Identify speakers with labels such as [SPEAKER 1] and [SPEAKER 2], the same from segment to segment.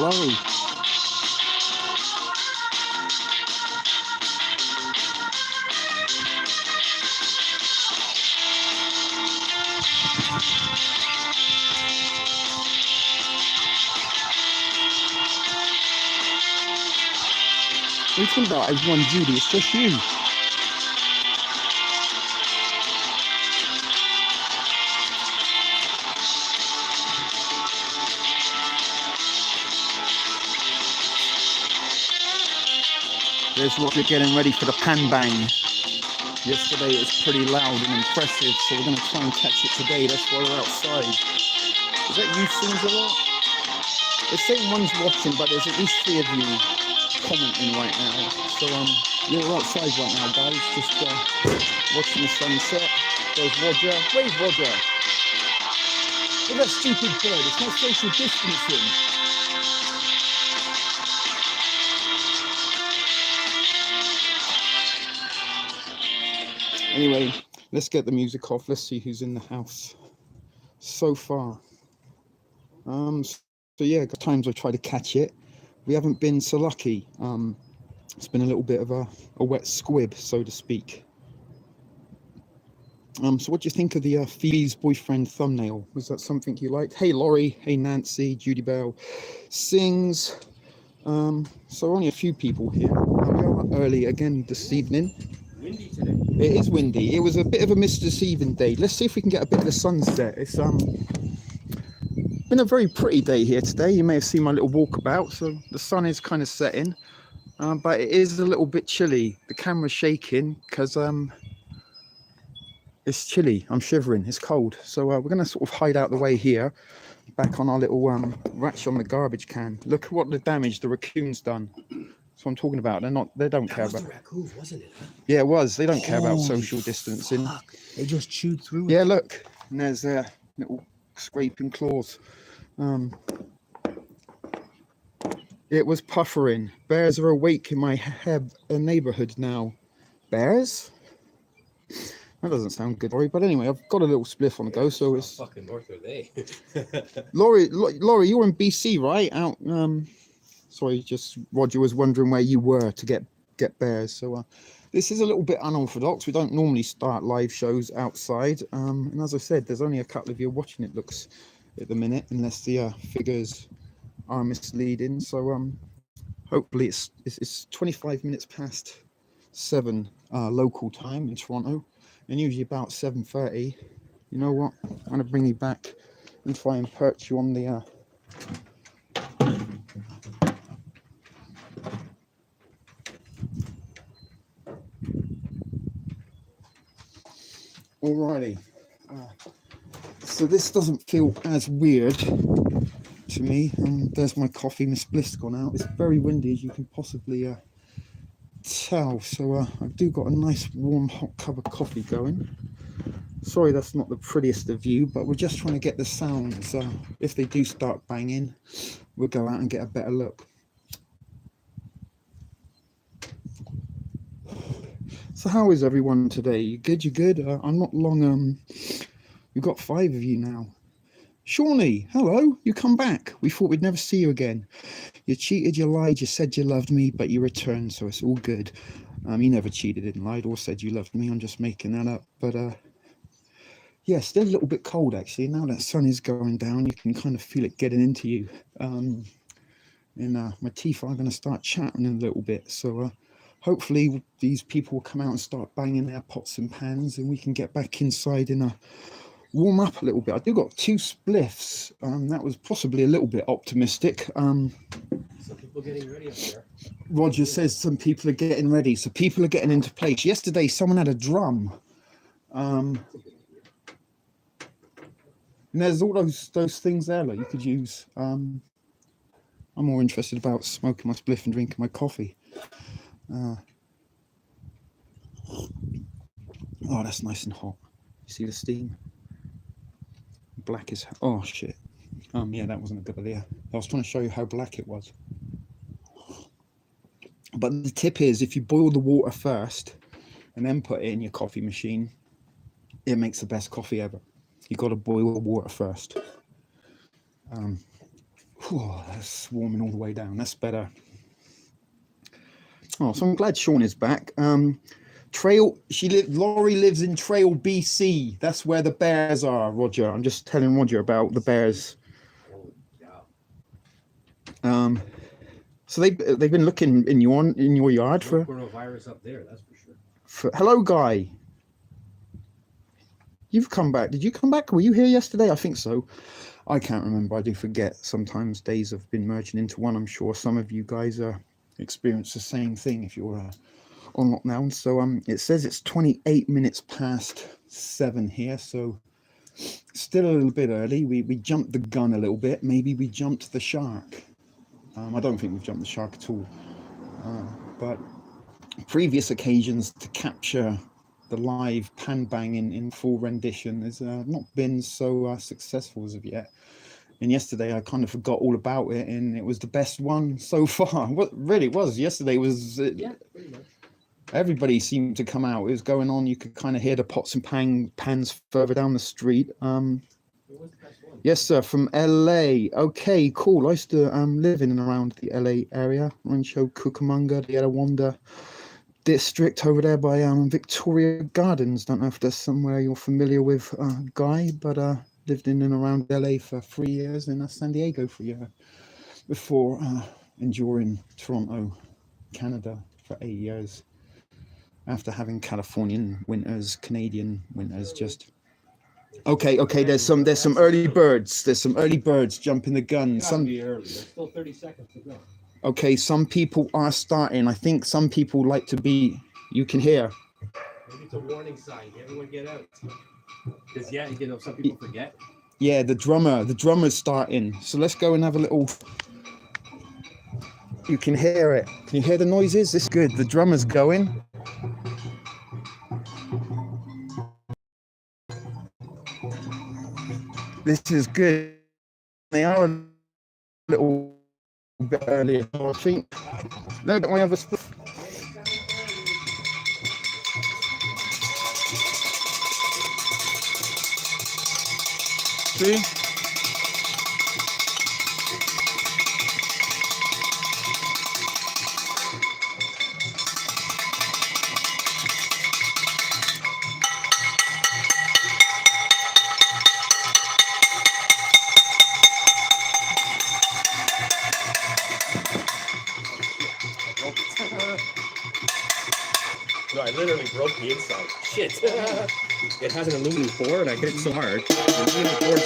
[SPEAKER 1] Hello. What are you talking about, everyone, Judy? It's just you. There's Roger getting ready for the pan bang. Yesterday it was pretty loud and impressive, so we're going to try and catch it today. That's why we're outside. Is that you, Sings a lot? They're saying one's watching, but there's at least 3 of you commenting right now. So you're outside right now, guys, just watching the sunset. There's Roger. Where's Roger? Look at that stupid bird. It's not social distancing. Anyway, let's get the music off. Let's see who's in the house so far. So yeah, times I've tried to catch it. We haven't been so lucky. It's been a little bit of a wet squib, so to speak. So what do you think of the Phoebe's boyfriend thumbnail? Was that something you liked? Hey Laurie, hey Nancy, Judy Bell, Sings. So only a few people here. We are early again this evening.
[SPEAKER 2] Windy today.
[SPEAKER 1] It is windy. It was a bit of a misdeceiving day. Let's see if we can get a bit of the sunset. It's been a very pretty day here today. You may have seen my little walkabout. So the sun is kind of setting, but it is a little bit chilly. The camera's shaking because it's chilly. I'm shivering. It's cold. So we're going to sort of hide out the way here, back on our little ratch on the garbage can. Look at what the damage the raccoon's done. That's what I'm talking about. They don't care about.
[SPEAKER 2] The raccoons, wasn't it? Huh?
[SPEAKER 1] Yeah, it was. They don't care about social distancing.
[SPEAKER 2] Fuck. They just chewed through it.
[SPEAKER 1] Yeah, look. And there's little scraping claws. It was puffering. Bears are awake in my neighborhood now. Bears? That doesn't sound good, Laurie. But anyway, I've got a little spliff on the go, so it's.
[SPEAKER 2] How fucking north are they?
[SPEAKER 1] Laurie, you're in BC, right? Out. Sorry, just Roger was wondering where you were to get bears. So this is a little bit unorthodox. We don't normally start live shows outside. And as I said, there's only a couple of you watching, it looks, at the minute, unless the figures are misleading. So hopefully it's 25 minutes past 7 local time in Toronto, and usually about 7:30. You know what? I'm going to bring you back and try and perch you on the Alrighty, so this doesn't feel as weird to me. There's my coffee. My spliff's gone out. It's very windy, as you can possibly tell. So I do got a nice warm hot cup of coffee going. Sorry, that's not the prettiest of view, but we're just trying to get the sounds. If they do start banging, we'll go out and get a better look. So how is everyone today? You good? You good? I'm not long. We've got 5 of you now. Shawnee, hello. You come back. We thought we'd never see you again. You cheated, you lied, you said you loved me, but you returned, so it's all good. You never cheated and lied or said you loved me. I'm just making that up. But yeah, still a little bit cold actually. Now that sun is going down, you can kind of feel it getting into you. And my teeth are going to start chattering a little bit. So hopefully these people will come out and start banging their pots and pans, and we can get back inside and warm up a little bit. I do got 2 spliffs. That was possibly a little bit optimistic.
[SPEAKER 2] Some people getting ready up there.
[SPEAKER 1] Roger says some people are getting ready. So people are getting into place. Yesterday, someone had a drum. And there's all those things there that you could use. I'm more interested about smoking my spliff and drinking my coffee. Oh, that's nice and hot. You see the steam? Black is, oh shit. Yeah, that wasn't a good idea. I was trying to show you how black it was. But the tip is, if you boil the water first and then put it in your coffee machine, it makes the best coffee ever. You got to boil the water first. Whew, that's warming all the way down. That's better. Oh, so I'm glad Sean is back. Laurie lives in Trail, BC. That's where the bears are, Roger. I'm just telling Roger about the bears.
[SPEAKER 2] Oh, yeah.
[SPEAKER 1] So they've been looking in your yard for
[SPEAKER 2] coronavirus up there, that's for sure.
[SPEAKER 1] Hello, Guy. You've come back. Did you come back? Were you here yesterday? I think so. I can't remember. I do forget. Sometimes days have been merging into one. I'm sure some of you guys experience the same thing if you're on lockdown. So it says it's 28 minutes past 7 here. So still a little bit early. We jumped the gun a little bit. Maybe we jumped the shark. I don't think we've jumped the shark at all. But previous occasions to capture the live pan banging in full rendition has not been so successful as of yet. And yesterday I kind of forgot all about it, and it was the best one so far. What really was yesterday was
[SPEAKER 2] Yeah, pretty much.
[SPEAKER 1] Everybody seemed to come out. It was going on. You could kind of hear the pots and pans further down the street.
[SPEAKER 2] It was the best one.
[SPEAKER 1] Yes, sir, from LA. Okay, cool. I used to live in and around the LA area, Rancho Cucamonga, the Etiwanda district over there by Victoria Gardens. Don't know if there's somewhere you're familiar with, Guy, but lived in and around LA for 3 years, and San Diego for a year before enduring Toronto, Canada for 8 years. After having Californian winters, Canadian winters, just okay. There's some early birds. There's some early birds jumping the gun.
[SPEAKER 2] Some be early. There's still 30 seconds to go.
[SPEAKER 1] Okay, some people are starting. I think some people like to be. You can hear.
[SPEAKER 2] Maybe it's a warning sign. Everyone get out. Because some people forget.
[SPEAKER 1] Yeah, the drummer's starting. So let's go and have a little. You can hear it. Can you hear the noises? This is good. The drummer's going. This is good. They are a little bit earlier, I think. No, don't we have a split? See?
[SPEAKER 2] No, I literally broke the inside. Shit. It has an aluminum core, and I hit it so hard. The aluminum core's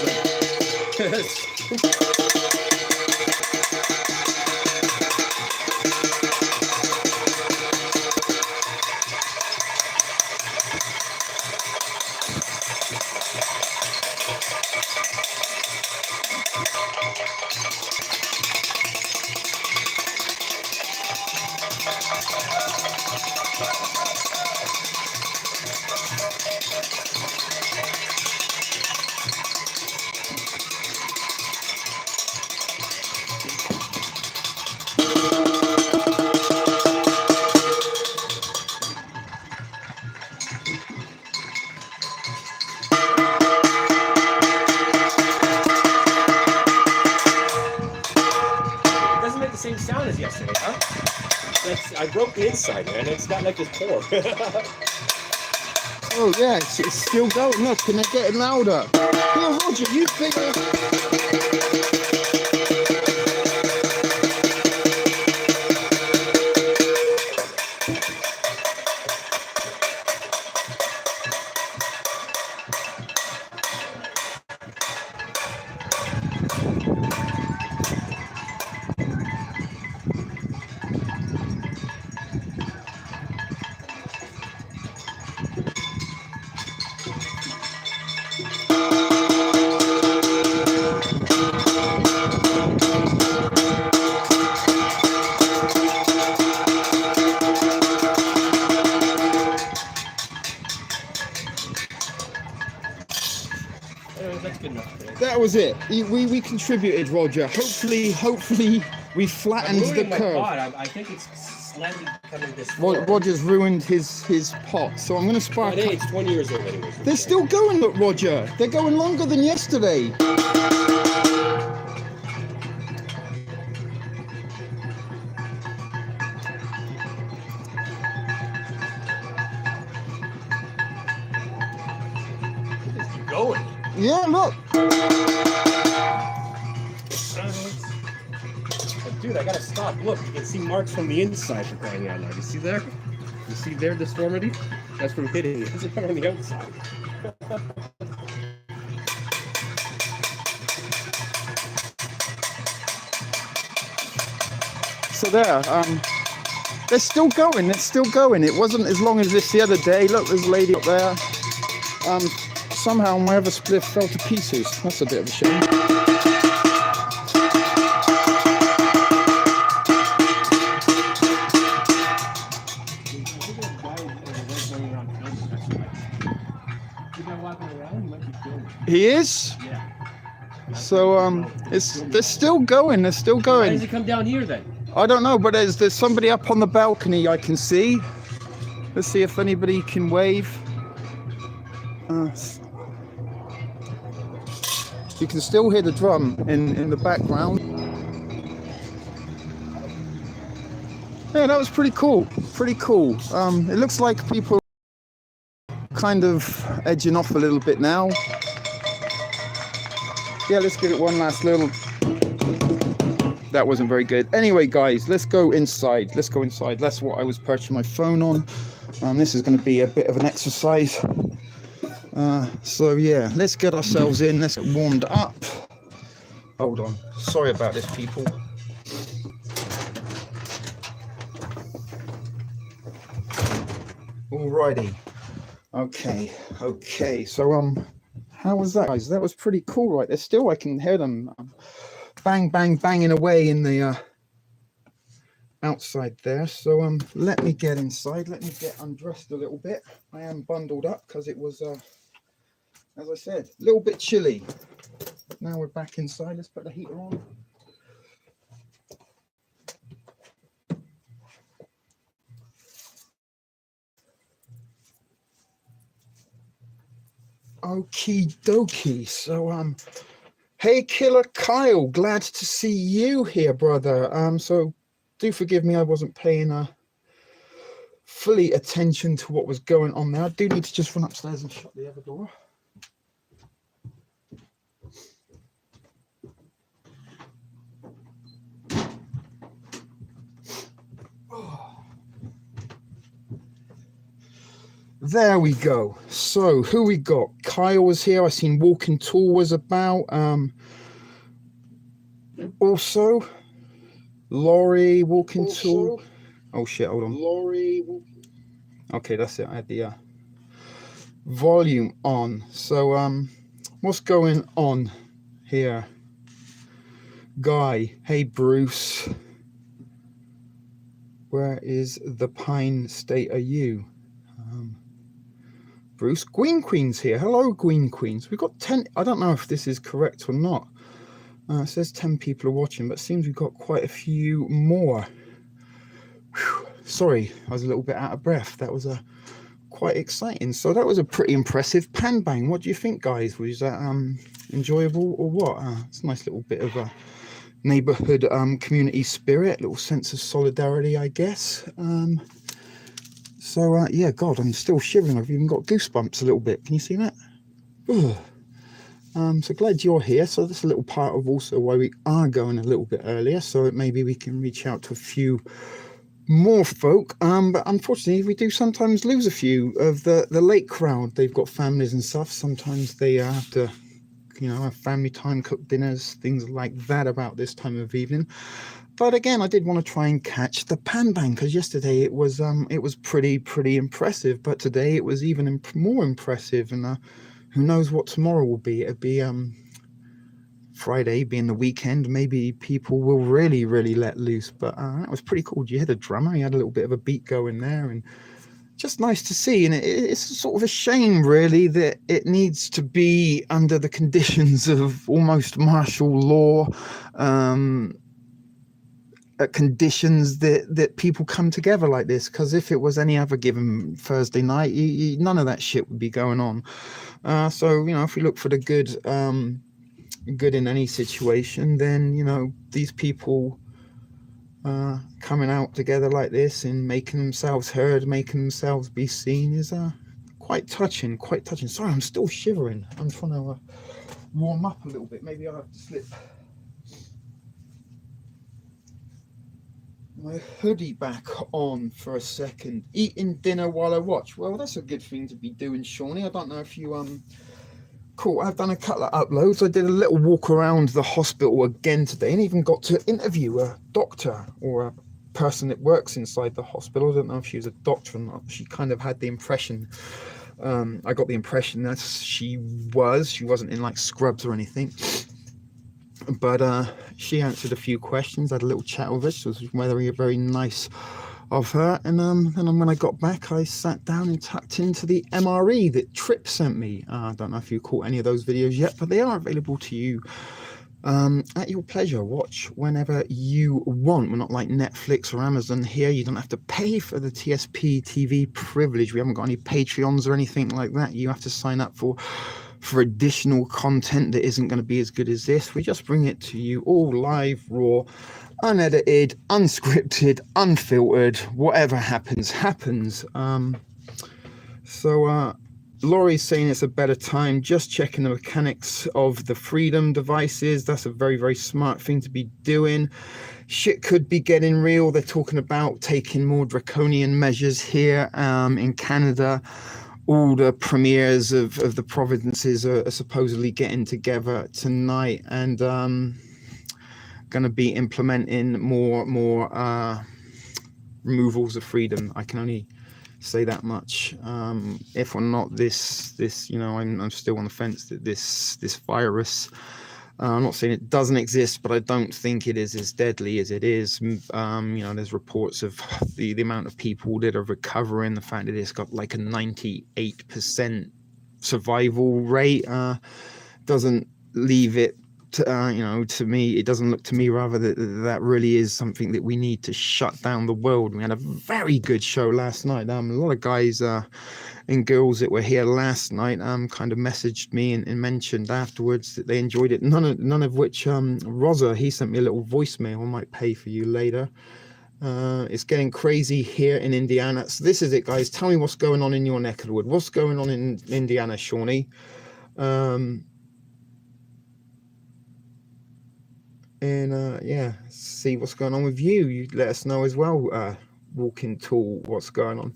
[SPEAKER 2] same sound as yesterday, huh? I broke the inside, man. It's got like this core.
[SPEAKER 1] Oh yeah, it's still going. Look, and they're getting louder. Here, Roger, you think?
[SPEAKER 2] That's good enough today.
[SPEAKER 1] That was it. We contributed, Roger. Hopefully we flattened the curve.
[SPEAKER 2] I think it's slightly coming this way.
[SPEAKER 1] Roger's ruined his pot, so I'm going to spark.
[SPEAKER 2] Hey, it's 20 years old anyways.
[SPEAKER 1] They're still going, look, Roger. They're going longer than yesterday.
[SPEAKER 2] going.
[SPEAKER 1] Yeah, look.
[SPEAKER 2] Dude, I gotta stop. Look, you can see marks from the inside for crying out loud. You see there? You see there, deformity? That's from hitting it. It's on the outside.
[SPEAKER 1] So there, they're still going, they're still going. It wasn't as long as this the other day. Look, there's a lady up there. Somehow my other spliff fell to pieces. That's a bit of a shame. He is?
[SPEAKER 2] Yeah.
[SPEAKER 1] So they're still going, they're still
[SPEAKER 2] Why
[SPEAKER 1] going.
[SPEAKER 2] does he come down here then?
[SPEAKER 1] I don't know, but there's somebody up on the balcony I can see. Let's see if anybody can wave. You can still hear the drum in the background. Yeah, that was pretty cool. Pretty cool. It looks like people are kind of edging off a little bit now. Yeah, let's give it one last little. That wasn't very good. Anyway, guys, let's go inside. Let's go inside. That's what I was perching my phone on. This is going to be a bit of an exercise. So yeah, let's get ourselves in. Let's get warmed up. Hold on. Sorry about this, people. Alrighty. Okay. So how was that, guys? That was pretty cool, right? There's still, I can hear them banging away in the outside there. So let me get inside. Let me get undressed a little bit. I am bundled up because it was, as I said, a little bit chilly. Now we're back inside. Let's put the heater on. Okie dokie. So hey Killer Kyle, glad to see you here, brother. So do forgive me, I wasn't paying fully attention to what was going on there. I do need to just run upstairs and shut the other door. There we go. So who we got? Kyle was here. I seen Walking Tall was about. Also, Laurie Walking Tall. Oh shit! Hold on. Laurie. Okay, that's it. I had the volume on. So what's going on here? Guy. Hey Bruce. Where is the Pine State? Are you? Bruce. Queen's here. Hello, Queens. We've got 10. I don't know if this is correct or not. It says 10 people are watching, but it seems we've got quite a few more. Whew. Sorry, I was a little bit out of breath. That was quite exciting. So that was a pretty impressive pan bang. What do you think, guys? Was that enjoyable or what? It's a nice little bit of a neighborhood community spirit, little sense of solidarity, I guess. So yeah, God, I'm still shivering. I've even got goosebumps a little bit. Can you see that? So glad you're here. So that's a little part of also why we are going a little bit earlier, so maybe we can reach out to a few more folk. But unfortunately, we do sometimes lose a few of the late crowd. They've got families and stuff. Sometimes they have to, have family time, cook dinners, things like that about this time of evening. But again, I did want to try and catch the pan bang, because yesterday it was pretty impressive, but today it was even more impressive. And who knows what tomorrow will be? It'll be Friday, being the weekend. Maybe people will really let loose. But that was pretty cool. Did you hear the drummer? He had a little bit of a beat going there, and just nice to see. And it's sort of a shame, really, that it needs to be under the conditions of almost martial law. Conditions that people come together like this, because if it was any other given Thursday night, none of that shit would be going on. So if we look for the good in any situation, then these people coming out together like this and making themselves heard, making themselves be seen is quite touching, quite touching. Sorry, I'm still shivering. I'm trying to warm up a little bit. Maybe I'll have to slip my hoodie back on for a second. Eating dinner while I watch. Well, that's a good thing to be doing, Shawnee. I don't know if you cool. I've done a couple of uploads. I did a little walk around the hospital again today, and even got to interview a doctor or a person that works inside the hospital. I don't know if she was a doctor or not. She kind of had the impression, I got the impression that she wasn't in like scrubs or anything, but she answered a few questions. I had a little chat with her. She was very nice of her, and then when I got back, I sat down and tucked into the MRE that Trip sent me. I don't know if you caught any of those videos yet, but they are available to you at your pleasure. Watch whenever you want. We're not like Netflix or Amazon here. You don't have to pay for the Tsp TV privilege. We haven't got any Patreons or anything like that. You have to sign up for additional content that isn't going to be as good as this. We just bring it to you all live, raw, unedited, unscripted, unfiltered. Whatever happens. So Laurie's saying it's a better time, just checking the mechanics of the Freedom devices. That's a very smart thing to be doing. Shit could be getting real. They're talking about taking more draconian measures here in Canada. All the premiers of the provinces are supposedly getting together tonight and going to be implementing more removals of freedom. I can only say that much. If or not this you know, I'm still on the fence that this virus, I'm not saying it doesn't exist, but I don't think it is as deadly as it is. You know, there's reports of the amount of people that are recovering, the fact that it's got like a 98% survival rate doesn't leave it to, you know, to me, it doesn't look to me rather that really is something that we need to shut down the world. We had a very good show last night. A lot of guys and girls that were here last night kind of messaged me and mentioned afterwards that they enjoyed it. None of which Rosa, he sent me a little voicemail I might play for you later. It's getting crazy here in Indiana. So this is it, guys. Tell me what's going on in your neck of the wood. What's going on in Indiana, Shawnee? Yeah, see what's going on with you. You let us know as well, walking tall, what's going on.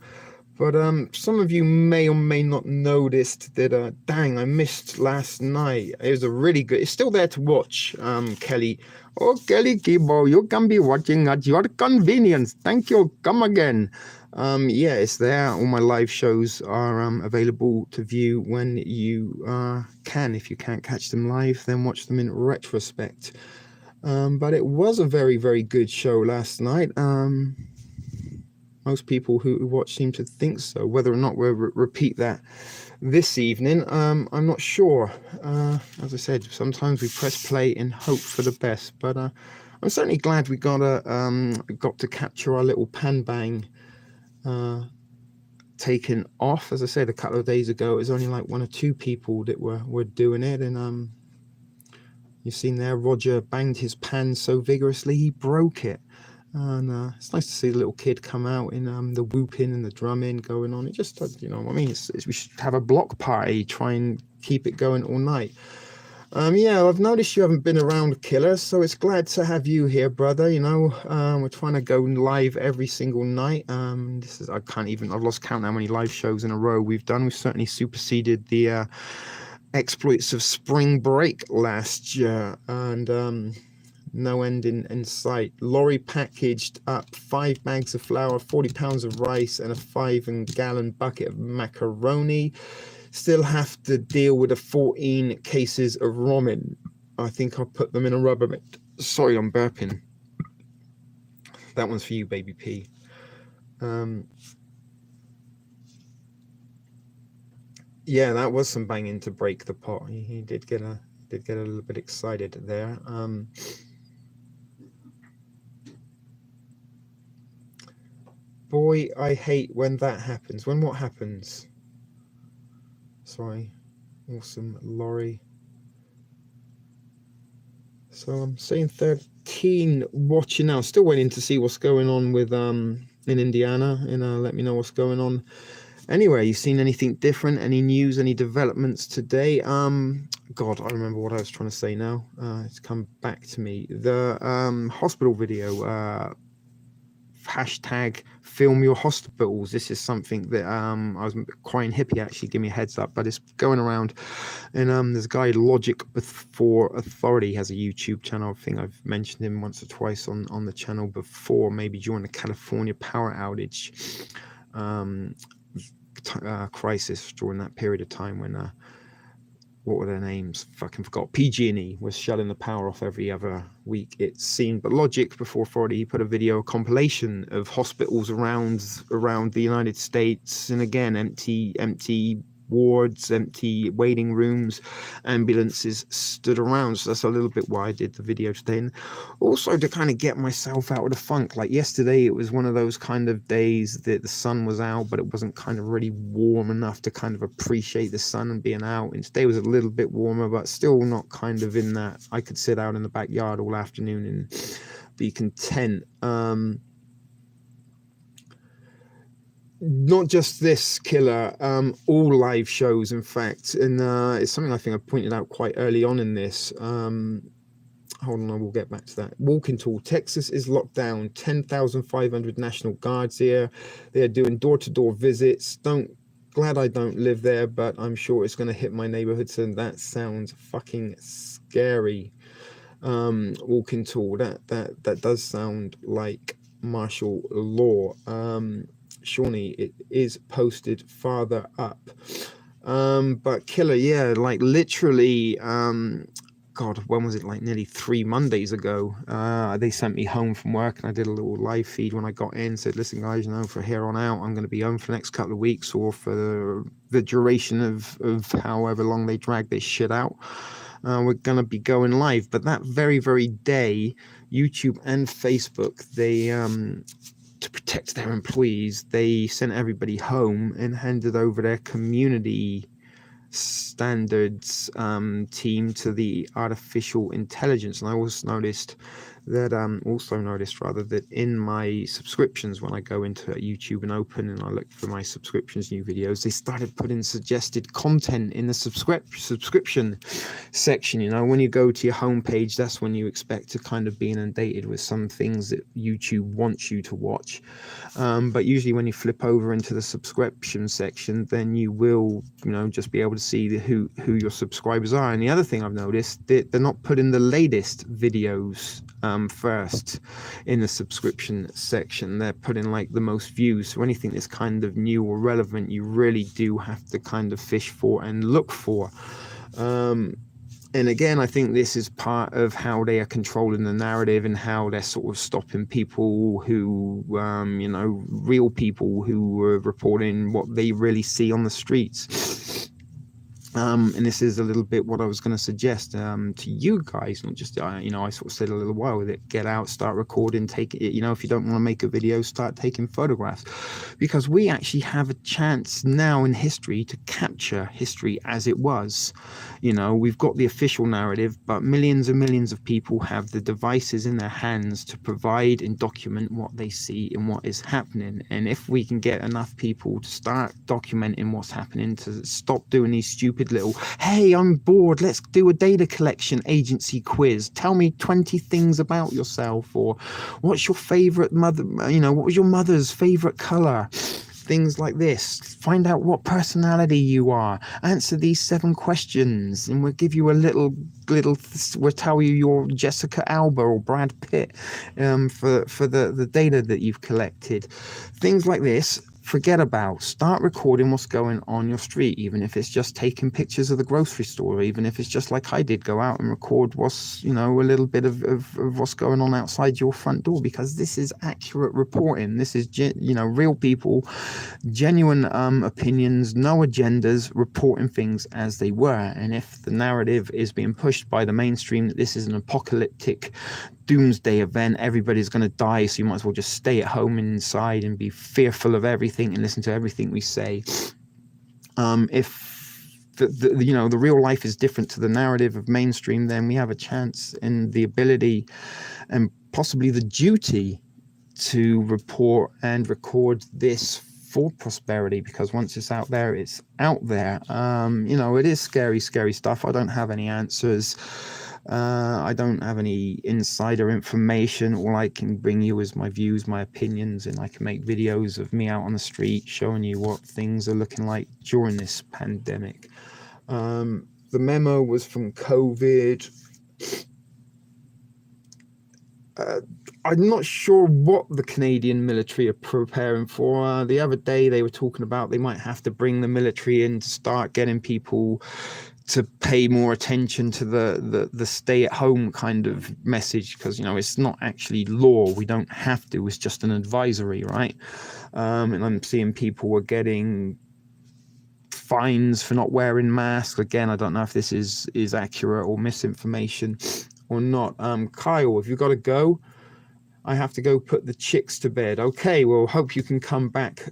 [SPEAKER 1] But some of you may or may not noticed that dang, I missed last night. It was a really good, it's still there to watch. Kelly, oh Kelly Kibo, you can be watching at your convenience. Thank you, come again. Yeah, it's there. All my live shows are available to view when you can. If you can't catch them live, then watch them in retrospect. But it was a very good show last night. Most people who watch seem to think so. Whether or not we'll repeat that this evening, I'm not sure. As I said, sometimes we press play and hope for the best. But I'm certainly glad we got to capture our little pan bang taken off. As I said, a couple of days ago, it was only like 1 or 2 people that were doing it, and you've seen there, Roger banged his pan so vigorously he broke it. And it's nice to see the little kid come out in the whooping and the drumming going on. It just, you know, I mean, we should have a block party, try and keep it going all night. Yeah, I've noticed you haven't been around, Killer, so it's glad to have you here, brother. You know, we're trying to go live every single night. I've lost count how many live shows in a row we've done. We've certainly superseded the exploits of spring break last year, and no end in sight. Laurie packaged up 5 bags of flour, 40 pounds of rice, and a 5-gallon bucket of macaroni. Still have to deal with the 14 cases of ramen. I think I'll put them in a rubber bag. Sorry, I'm burping. That one's for you, baby P. Yeah, that was some banging to break the pot. He did get a little bit excited there. Boy, I hate when that happens. When what happens? Sorry. Awesome, Laurie. So I'm saying 13 watching now. Still waiting to see what's going on with in Indiana. Let me know what's going on Anyway, you seen anything different? Any news? Any developments today? God, I remember what I was trying to say now. It's come back to me. The hospital video. Hashtag film your hospitals. This is something that I was crying hippie actually give me a heads up, but it's going around. And there's a guy, Logic Before Authority, has a YouTube channel. I think I've mentioned him once or twice on the channel before, maybe during the California power outage crisis, during that period of time when what were their names? Fucking forgot. PG&E was shutting the power off every other week, it seemed. But Logic Before Authority, he put a video, a compilation of hospitals around the United States, and again, empty wards, empty waiting rooms, ambulances stood around. So that's a little bit why I did the video today. And also to kind of get myself out of the funk. Like yesterday, it was one of those kind of days that the sun was out, but it wasn't kind of really warm enough to kind of appreciate the sun and being out. And today was a little bit warmer, but still not kind of in that I could sit out in the backyard all afternoon and be content. Not just this killer, all live shows, in fact, and it's something I think I pointed out quite early on in this. Hold on, I will get back to that. Walking Tall. Texas is locked down. 10,500 National Guards here. They're doing door-to-door visits. Glad I don't live there, but I'm sure it's going to hit my neighborhoods, and that sounds fucking scary. Walking Tall. That does sound like martial law. Shawnee, it is posted farther up. But killer, yeah, like literally, God, when was it? Like nearly 3 Mondays ago. They sent me home from work, and I did a little live feed when I got in. Said, listen, guys, for here on out, I'm going to be home for the next couple of weeks, or for the duration of however long they drag this shit out. We're going to be going live. But that very, very day, YouTube and Facebook, they to protect their employees, they sent everybody home and handed over their community standards team to the artificial intelligence. And I also noticed that in my subscriptions, when I go into YouTube and open and I look for my subscriptions, new videos, they started putting suggested content in the subscription section. When you go to your homepage, that's when you expect to kind of be inundated with some things that YouTube wants you to watch. But usually when you flip over into the subscription section, then you will, just be able to see who your subscribers are. And the other thing I've noticed, they're not putting the latest videos first in the subscription section. They're putting like the most views. So anything that's kind of new or relevant, you really do have to kind of fish for and look for. And again, I think this is part of how they are controlling the narrative and how they're sort of stopping people who, real people who are reporting what they really see on the streets. And this is a little bit what I was going to suggest to you guys, not just, I sort of said a little while with it, get out, start recording, take it, if you don't want to make a video, start taking photographs, because we actually have a chance now in history to capture history as it was. We've got the official narrative, but millions and millions of people have the devices in their hands to provide and document what they see and what is happening. And if we can get enough people to start documenting what's happening, to stop doing these stupid little, hey, I'm bored, let's do a data collection agency quiz, tell me 20 things about yourself, or what's your favorite mother, what was your mother's favorite color, things like this. Find out what personality you are, answer these 7 questions, and we'll give you a little we'll tell you you're Jessica Alba or Brad Pitt for the data that you've collected. Things like this, forget about. Start recording what's going on your street, even if it's just taking pictures of the grocery store, even if it's just like I did, go out and record what's, a little bit of what's going on outside your front door, because this is accurate reporting. This is, real people, genuine opinions, no agendas, reporting things as they were. And if the narrative is being pushed by the mainstream that this is an apocalyptic doomsday event, everybody's going to die, so you might as well just stay at home inside and be fearful of everything and listen to everything we say. If the real life is different to the narrative of mainstream, then we have a chance and the ability and possibly the duty to report and record this afford prosperity, because once it's out there, it's out there. You know, it is scary stuff. I don't have any answers. I don't have any insider information. All I can bring you is my views, my opinions, and I can make videos of me out on the street showing you what things are looking like during this pandemic. The memo was from COVID. I'm not sure what the Canadian military are preparing for. The other day they were talking about they might have to bring the military in to start getting people to pay more attention to the stay at home kind of message, because, you know, it's not actually law. We don't have to. It's just an advisory, right? And I'm seeing people were getting fines for not wearing masks. Again, I don't know if this is accurate or misinformation or not. Kyle, have you got to go? I have to go put the chicks to bed. Okay, well, hope you can come back,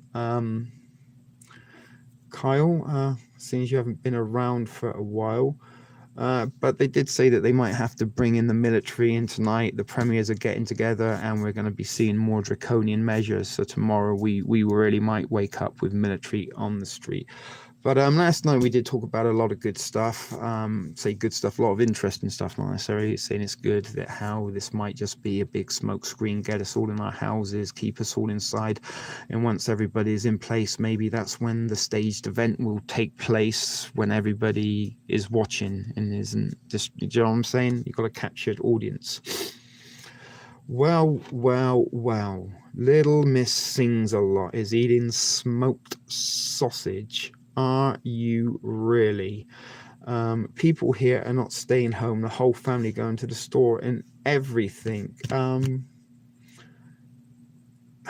[SPEAKER 1] Kyle, seeing as you haven't been around for a while. But they did say that they might have to bring in the military in tonight. The premiers are getting together, and we're going to be seeing more draconian measures. So tomorrow we really might wake up with military on the street. But last night we did talk about a lot of good stuff. Say good stuff, a lot of interesting stuff, not necessarily saying it's good, that how this might just be a big smoke screen, get us all in our houses, keep us all inside. And once everybody is in place, maybe that's when the staged event will take place, when everybody is watching and isn't just, you know what I'm saying? You've got a captured audience. Well, Little Miss Sings a Lot is eating smoked sausage. Are you really? People here are not staying home. The whole family going to the store and everything.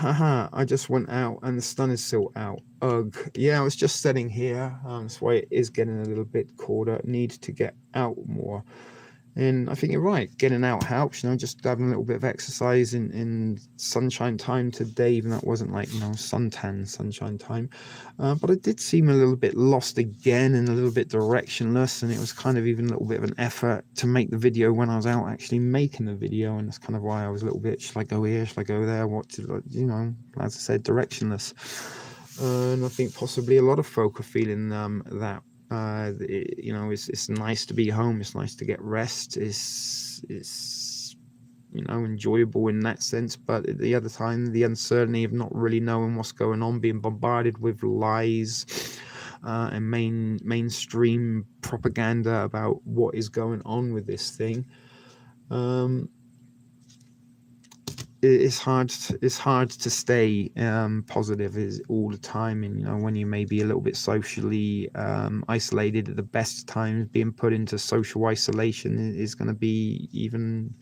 [SPEAKER 1] I just went out and the sun is still out. Ugh. Yeah, I was just sitting here. That's why it is getting a little bit colder. Need to get out more. And I think you're right, getting out helps, you know, just having a little bit of exercise in sunshine time today, even though it wasn't like, you know, suntan sunshine time. But I did seem a little bit lost again and a little bit directionless, and it was kind of even a little bit of an effort to make the video when I was out actually making the video, and that's kind of why I was a little bit, should I go here, should I go there, what to, you know, as I said, directionless. And I think possibly a lot of folk are feeling that. You know, it's nice to be home. It's nice to get rest. It's you know, enjoyable in that sense. But at the other time, the uncertainty of not really knowing what's going on, being bombarded with lies and mainstream propaganda about what is going on with this thing. It's hard to stay positive all the time, and you know, when you may be a little bit socially isolated at the best times, being put into social isolation is going to be even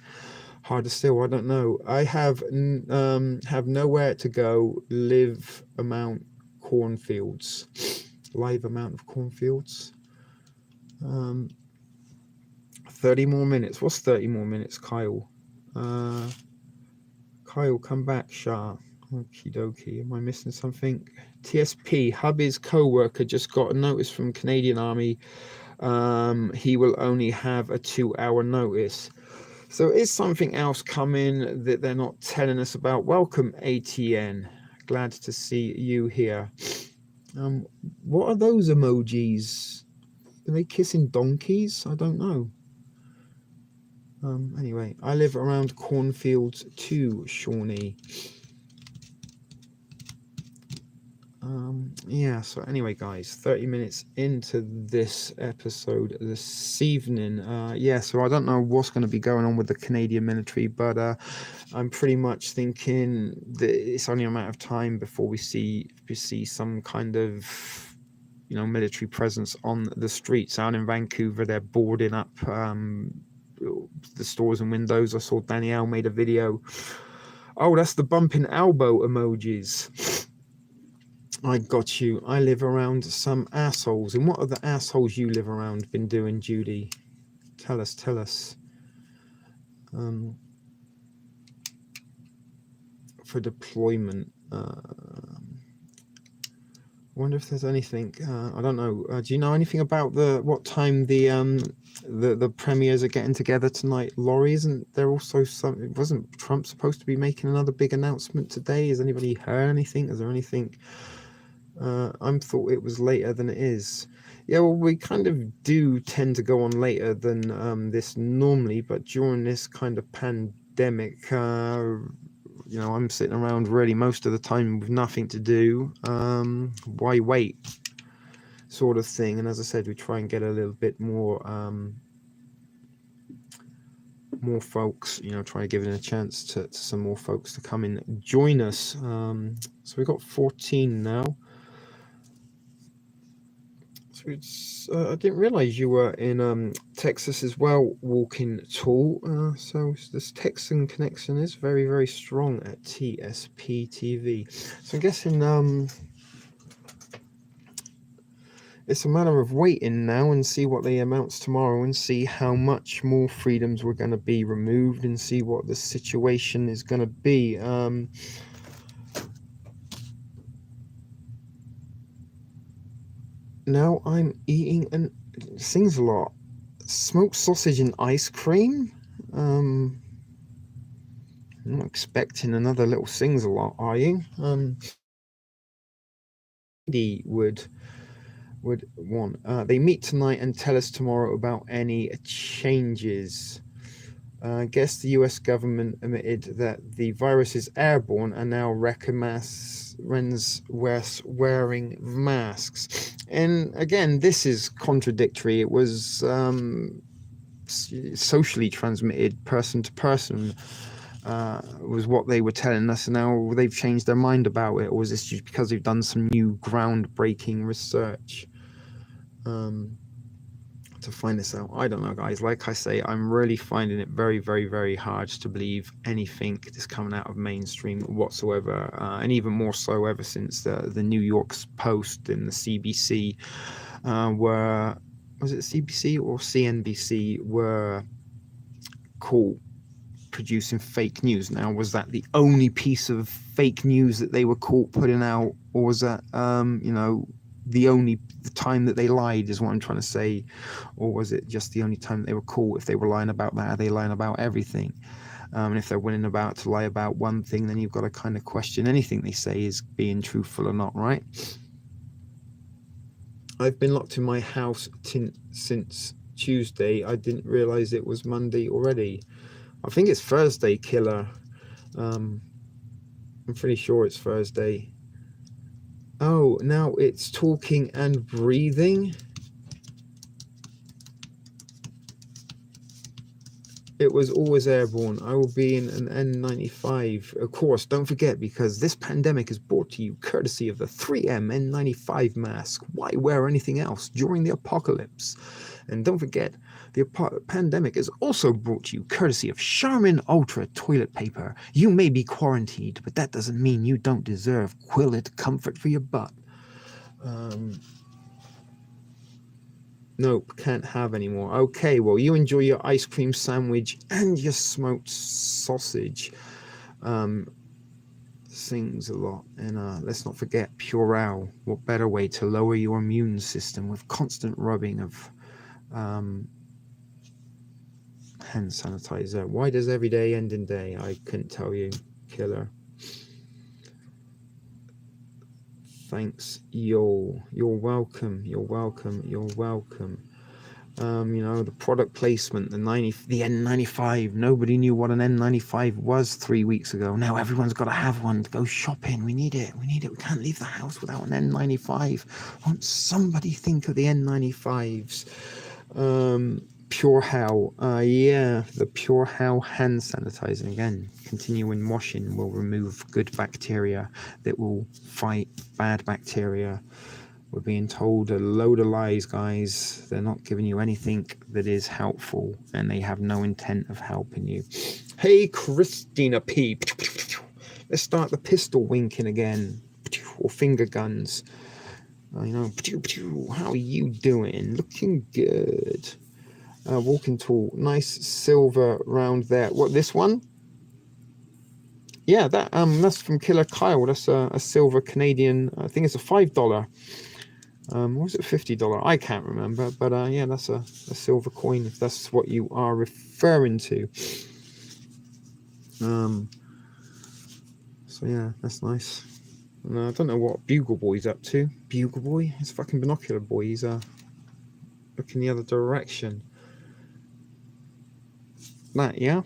[SPEAKER 1] harder still. I don't know. I have nowhere to go. Live amount cornfields. 30 more minutes. What's 30 more minutes, Kyle? Kyle, come back, Shah. Okie dokie. Am I missing something? TSP, Hubby's co-worker just got a notice from Canadian Army. He will only have a 2-hour notice. So is something else coming that they're not telling us about? Welcome, ATN. Glad to see you here. What are those emojis? Are they kissing donkeys? I don't know. Anyway, I live around cornfields too, Shawnee. Yeah, so anyway, guys, 30 minutes into this episode this evening. Yeah, so I don't know what's going to be going on with the Canadian military, but I'm pretty much thinking that it's only a matter of time before we see some kind of, you know, military presence on the streets. Out in Vancouver, they're boarding up the stores and windows. I saw Danielle made a video. Oh, that's the bumping elbow emojis. I got you. I live around some assholes. And what are the assholes you live around been doing, Judy? Tell us. For deployment. Wonder if there's anything. I don't know. Do you know anything about what time the premiers are getting together tonight? Laurie, isn't there also something? Wasn't Trump supposed to be making another big announcement today? Has anybody heard anything? Is there anything I thought it was later than it is. Yeah, well, we kind of do tend to go on later than this normally, but during this kind of pandemic, I'm sitting around really most of the time with nothing to do. Why wait? Sort of thing. And as I said, we try and get a little bit more folks, try to give it a chance to some more folks to come in and join us. So we've got 14 now. So I didn't realize you were in Texas as well, Walking Tall. So this Texan connection is very, very strong at Tsp TV. So I'm guessing it's a matter of waiting now and see what they announce tomorrow and see how much more freedoms were going to be removed and see what the situation is going to be. Now I'm eating and sings a lot. Smoked sausage and ice cream. I'm not expecting another little sings a lot, are you? He would want. They meet tonight and tell us tomorrow about any changes. I guess the US government admitted that the virus is airborne and now recommends wearing masks. And again, this is contradictory. It was socially transmitted, person to person, was what they were telling us. And now they've changed their mind about it. Or was this just because they've done some new groundbreaking research? To find this out, I don't know, guys. Like I say, I'm really finding it very, very, very hard to believe anything that's coming out of mainstream whatsoever, and even more so ever since the New York Post and the CBC was it CBC or CNBC were caught producing fake news. Now, was that the only piece of fake news that they were caught putting out, or was that the time that they lied, is what I'm trying to say? Or was it just the only time that they were caught? If they were lying about that, are they lying about everything? And if they're willing to lie about one thing, then you've got to kind of question anything they say is being truthful or not, right? I've been locked in my house since Tuesday. I didn't realize it was Monday already. I think it's Thursday, Killer. I'm pretty sure it's Thursday. Oh, now it's talking and breathing. It was always airborne. I will be in an N95. Of course, don't forget, because this pandemic is brought to you courtesy of the 3M N95 mask. Why wear anything else during the apocalypse? And don't forget, the pandemic is also brought to you courtesy of Charmin Ultra toilet paper. You may be quarantined, but that doesn't mean you don't deserve quilted comfort for your butt. Nope, can't have any more. Okay, well, you enjoy your ice cream sandwich and your smoked sausage. Sings a lot. And let's not forget Purell. What better way to lower your immune system with constant rubbing of hand sanitizer? Why does every day end in day? I couldn't tell you, Killer. Thanks, you're welcome. You're welcome. You're welcome. The product placement, the N95. Nobody knew what an N95 was 3 weeks ago. Now everyone's got to have one to go shopping. We need it. We can't leave the house without an N95. Won't somebody think of the N95s? Pure How, the Pure How hand sanitizer. Again, continuing washing will remove good bacteria that will fight bad bacteria. We're being told a load of lies, guys. They're not giving you anything that is helpful, and they have no intent of helping you. Hey, Christina P. Let's start the pistol winking again, or finger guns. How are you doing? Looking good. Walking Tall, nice silver round there. What, this one? Yeah, that's from Killer Kyle. That's a silver Canadian. I think it's a $5. Or was it $50? I can't remember. But yeah, that's a silver coin, if that's what you are referring to. So yeah, that's nice. No, I don't know what Bugle Boy's up to. Bugle Boy? It's fucking Binocular Boy. He's looking the other direction. That, yeah?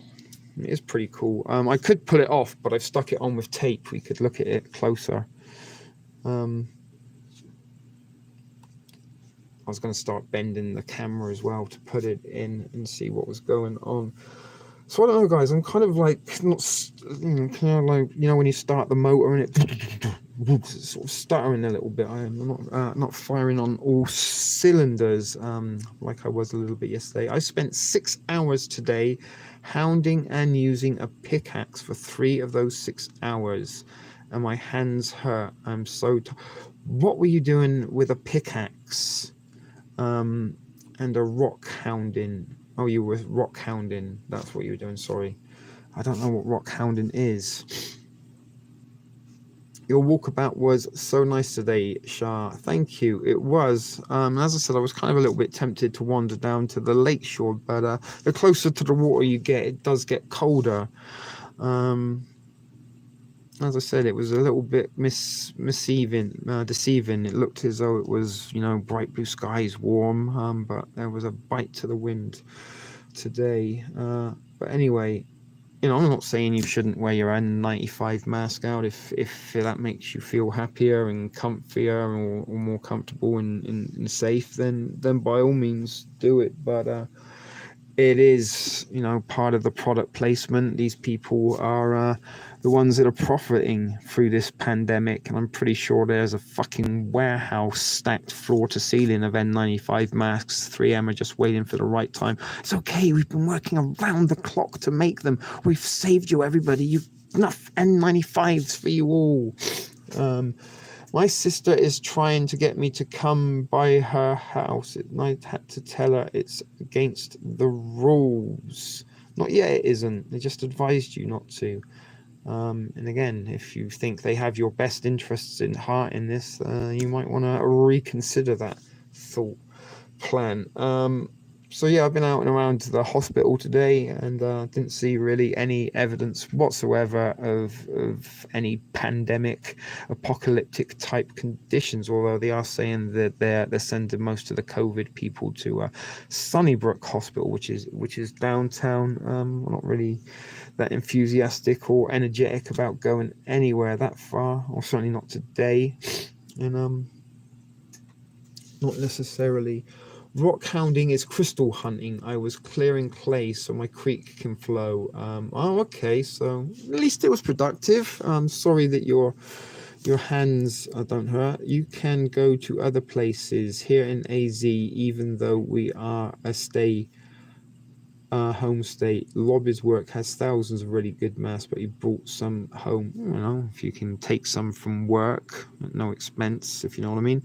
[SPEAKER 1] It is pretty cool. I could pull it off, but I've stuck it on with tape. We could look at it closer. I was going to start bending the camera as well to put it in and see what was going on. So I don't know, guys. I'm kind of like not, kind of like, you know, when you start the motor and it sort of stuttering a little bit. I'm not firing on all cylinders like I was a little bit yesterday. I spent 6 hours today hounding and using a pickaxe for 3 of those 6 hours, and my hands hurt. I'm so what were you doing with a pickaxe and a rock hounding? Oh, you were rock hounding. That's what you were doing. Sorry, I don't know what rock hounding is. Your walkabout was so nice today, Shah. Thank you. It was. As I said, I was kind of a little bit tempted to wander down to the lake shore, but the closer to the water you get, it does get colder. As I said, it was a little bit deceiving. It looked as though it was, you know, bright blue skies, warm, but there was a bite to the wind today. But anyway, you know, I'm not saying you shouldn't wear your N95 mask out if that makes you feel happier and comfier or more comfortable and safe, then by all means do it. But it is, you know, part of the product placement. These people are the ones that are profiting through this pandemic, and I'm pretty sure there's a fucking warehouse stacked floor to ceiling of N95 masks. 3M are just waiting for the right time. It's okay, we've been working around the clock to make them. We've saved you, everybody. You've enough N95s for you all. My sister is trying to get me to come by her house. I had to tell her it's against the rules. Not yet, it isn't. They just advised you not to. And again, if you think they have your best interests in heart in this, you might want to reconsider that thought plan. So yeah, I've been out and around the hospital today and didn't see really any evidence whatsoever of any pandemic, apocalyptic type conditions. Although they are saying that they're sending most of the COVID people to Sunnybrook Hospital, which is downtown. I'm not really that enthusiastic or energetic about going anywhere that far, or certainly not today. And not necessarily. Rock hounding is crystal hunting. I was clearing clay so my creek can flow. Oh, okay, so at least it was productive. Sorry that your hands don't hurt. You can go to other places here in AZ, even though we are a home state. Lobby's work has thousands of really good masks, but he brought some home. You know, if you can take some from work at no expense, if you know what I mean,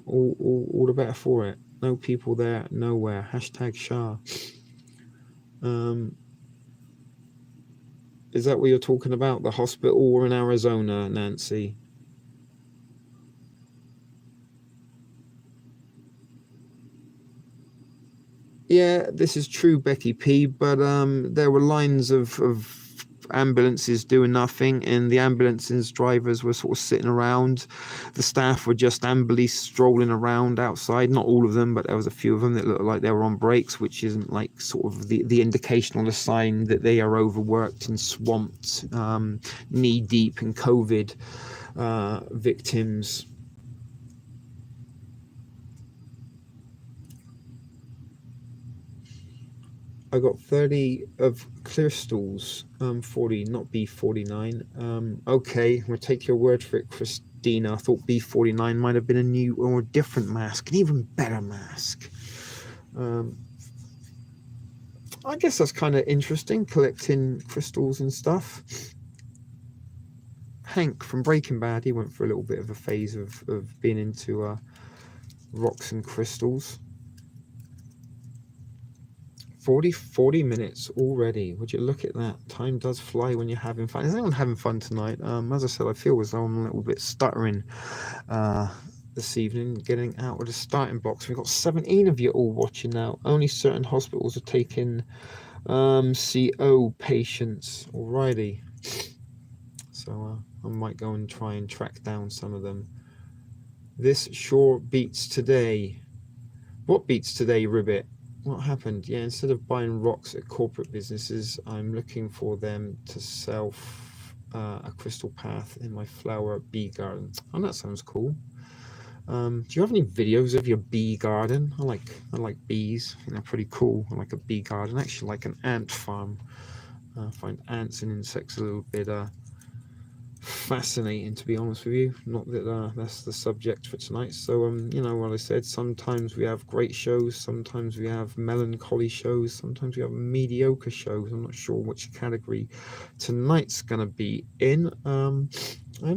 [SPEAKER 1] all the better for it. No people there, nowhere. Hashtag Shah. Is that what you're talking about? The hospital or in Arizona, Nancy? Yeah, this is true, Becky P. But there were lines of ambulances doing nothing, and the ambulances drivers were sort of sitting around. The staff were just ambly strolling around outside. Not all of them, but there was a few of them that looked like they were on breaks, which isn't like sort of the indication or the sign that they are overworked and swamped, knee deep in COVID victims. I got 30 of crystals, 40, not B49. Okay, we'll take your word for it, Christina. I thought B49 might have been a new or a different mask, an even better mask. I guess that's kind of interesting, collecting crystals and stuff. Hank from Breaking Bad, he went for a little bit of a phase of being into rocks and crystals. 40 minutes already. Would you look at that? Time does fly when you're having fun. Is anyone having fun tonight? As I said, I feel as though I'm a little bit stuttering this evening, getting out of the starting box. We've got 17 of you all watching now. Only certain hospitals are taking CO patients. Alrighty. So
[SPEAKER 3] I might go and try and track down some of them. This sure beats today. What beats today, Ribbit? What happened? Yeah, instead of buying rocks at corporate businesses, I'm looking for them to sell a crystal path in my flower bee garden. Oh, that sounds cool. Do you have any videos of your bee garden? I like bees. I think they're pretty cool. I like a bee garden. Actually, like an ant farm. I find ants and insects a little bit fascinating, to be honest with you. Not that that's the subject for tonight. So you know what I said, sometimes we have great shows, sometimes we have melancholy shows, sometimes we have mediocre shows. I'm not sure which category tonight's gonna be in. I'm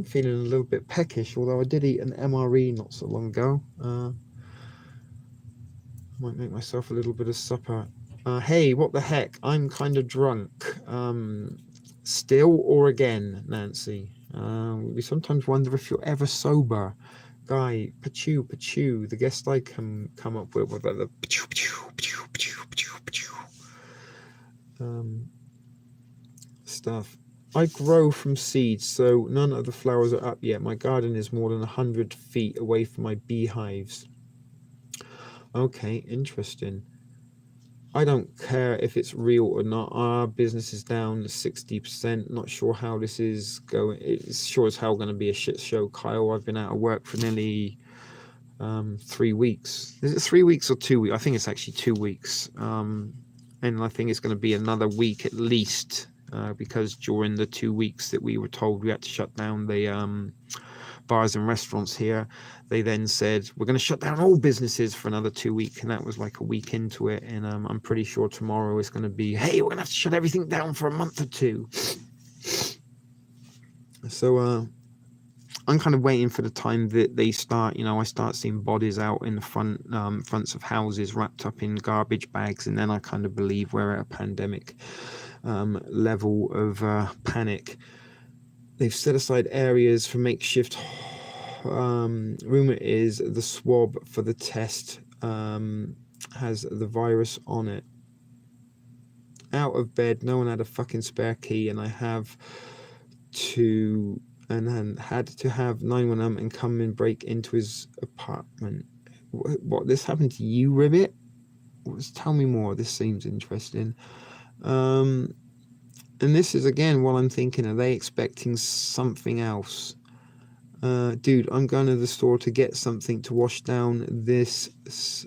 [SPEAKER 3] feeling a little bit peckish, although I did eat an MRE not so long ago. Might make myself a little bit of supper. Hey, what the heck, I'm kind of drunk. Still or again, Nancy? We sometimes wonder if you're ever sober. Guy, pachu, the guest I come up with the pachu, stuff. I grow from seeds, so none of the flowers are up yet. My garden is more than 100 feet away from my beehives. Okay, interesting. I don't care if it's real or not. Our business is down 60%. Not sure how this is going. It's sure as hell going to be a shit show, Kyle. I've been out of work for nearly 3 weeks. Is it 3 weeks or 2 weeks? I think it's actually 2 weeks. And I think it's going to be another week at least, because during the 2 weeks that we were told we had to shut down the bars and restaurants here, they then said we're going to shut down all businesses for another 2 weeks, and that was like a week into it. And I'm pretty sure tomorrow is going to be, hey, we're going to have to shut everything down for a month or two. So I'm kind of waiting for the time that they start, I start seeing bodies out in the fronts of houses wrapped up in garbage bags, and then I kind of believe we're at a pandemic level of panic. They've set aside areas for makeshift. Rumor is the swab for the test has the virus on it. Out of bed, no one had a fucking spare key, and I had to have 911 and come and break into his apartment. What this happened to you, Ribbit? Tell me more. This seems interesting. And this is again what I'm thinking. Are they expecting something else? Dude, I'm going to the store to get something to wash down this.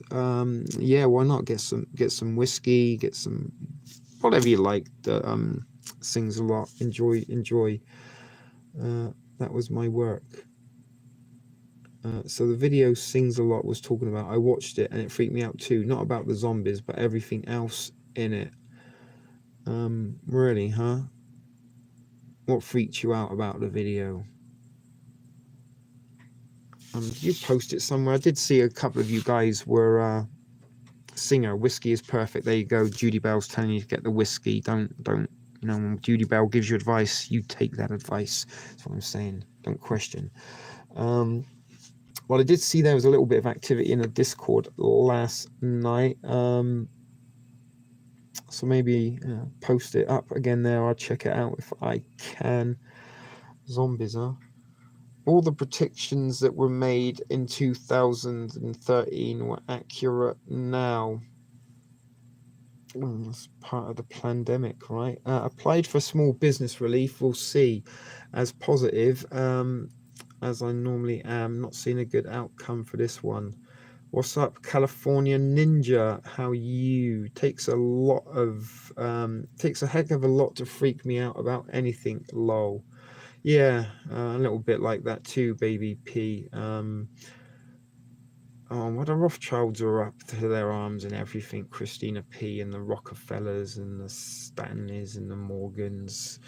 [SPEAKER 3] Yeah, why not get some whiskey, get some whatever you like. That sings a lot. Enjoy. That was my work. So the video Sings a Lot was talking about. I watched it and it freaked me out too. Not about the zombies, but everything else in it. Really, huh? What freaked you out about the video? You post it somewhere. I did see a couple of you guys were singer. Whiskey is perfect. There you go. Judy Bell's telling you to get the whiskey. Don't. When Judy Bell gives you advice, you take that advice. That's what I'm saying. Don't question. Well, I did see there was a little bit of activity in the Discord last night. So maybe post it up again there. I'll check it out if I can. Zombies, huh? All the predictions that were made in 2013 were accurate now. That's part of the pandemic, right? Applied for small business relief. We'll see. As positive as I normally am, not seeing a good outcome for this one. What's up, California Ninja? How you? Takes a heck of a lot to freak me out about anything. Lol. Yeah, a little bit like that too, baby P. What the Rothschilds are up to their arms and everything. Christina P. and the Rockefellers and the Stanleys and the Morgans.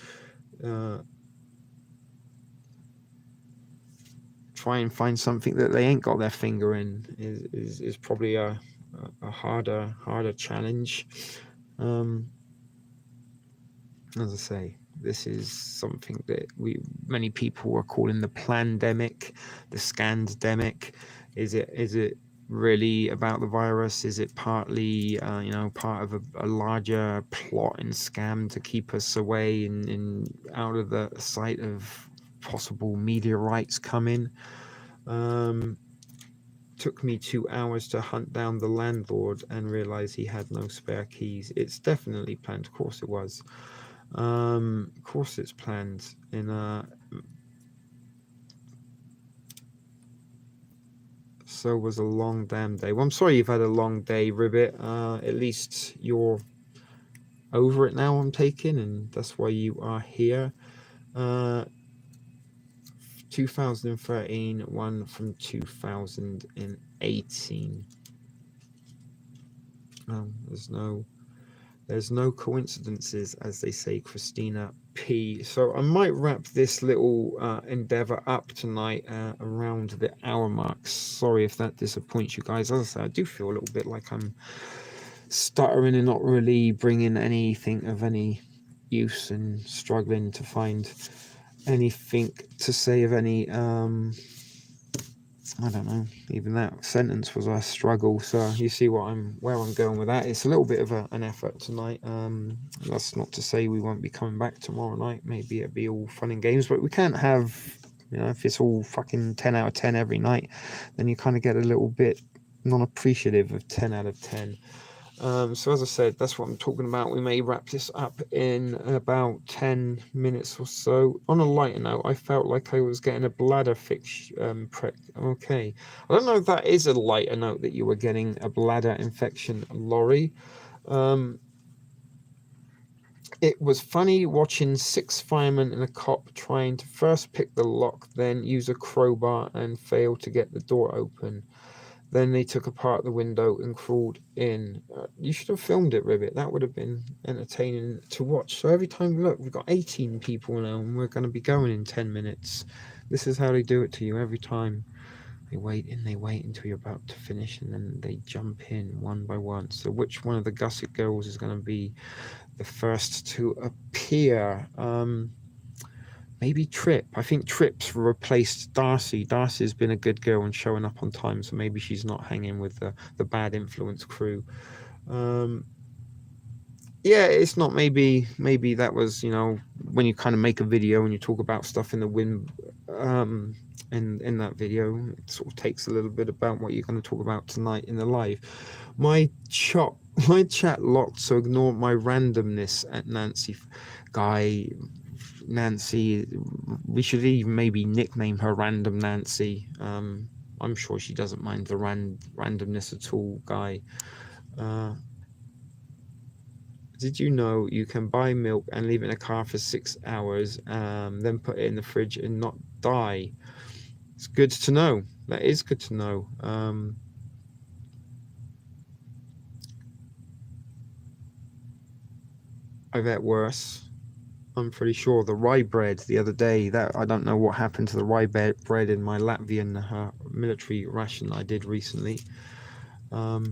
[SPEAKER 3] Try and find something that they ain't got their finger in is probably a harder challenge. As I say, this is something that many people are calling the plandemic, the scandemic. Is it really about the virus? Is it partly part of a larger plot and scam to keep us away and out of the sight of possible meteorites coming. Took me 2 hours to hunt down the landlord and realize he had no spare keys. It's definitely planned. Of course it was. Of course it's planned in a. So was a long damn day. Well, I'm sorry you've had a long day, Ribbit. At least you're over it now, I'm taking, and that's why you are here. 2013, one from 2018. There's no coincidences, as they say, Christina P. So I might wrap this little endeavor up tonight around the hour mark. Sorry if that disappoints you guys. As I say, I do feel a little bit like I'm stuttering and not really bringing anything of any use and struggling to find anything to say of any I don't know, even that sentence was a struggle. So you see where I'm going with that. It's a little bit of an effort tonight. That's not to say we won't be coming back tomorrow night. Maybe it'll be all fun and games, but we can't have, if it's all fucking 10 out of 10 every night, then you kind of get a little bit non-appreciative of 10 out of 10. So as I said, that's what I'm talking about. We may wrap this up in about 10 minutes or so. On a lighter note, I felt like I was getting a bladder prick. Okay. I don't know if that is a lighter note that you were getting a bladder infection, Laurie. It was funny watching 6 firemen and a cop trying to first pick the lock, then use a crowbar and fail to get the door open. Then they took apart the window and crawled in. You should have filmed it, Ribbit. That would have been entertaining to watch. So every time, look, we've got 18 people now, and we're going to be going in 10 minutes. This is how they do it to you every time. They wait until you're about to finish, and then they jump in one by one. So which one of the Gusset girls is going to be the first to appear? Maybe Trip. I think Trip's replaced Darcy. Darcy's been a good girl and showing up on time, so maybe she's not hanging with the bad influence crew. Yeah, it's not maybe that was, when you kind of make a video and you talk about stuff in the wind, in that video, it sort of takes a little bit about what you're going to talk about tonight in the live. My chat locked, so ignore my randomness at Nancy. Nancy, we should even maybe nickname her Random Nancy. I'm sure she doesn't mind the randomness at all, Guy. Did you know you can buy milk and leave it in a car for 6 hours, then put it in the fridge and not die? It's good to know. That is good to know. I've had worse. I'm pretty sure the rye bread the other day, that I don't know what happened to the rye bread in my Latvian military ration I did recently. But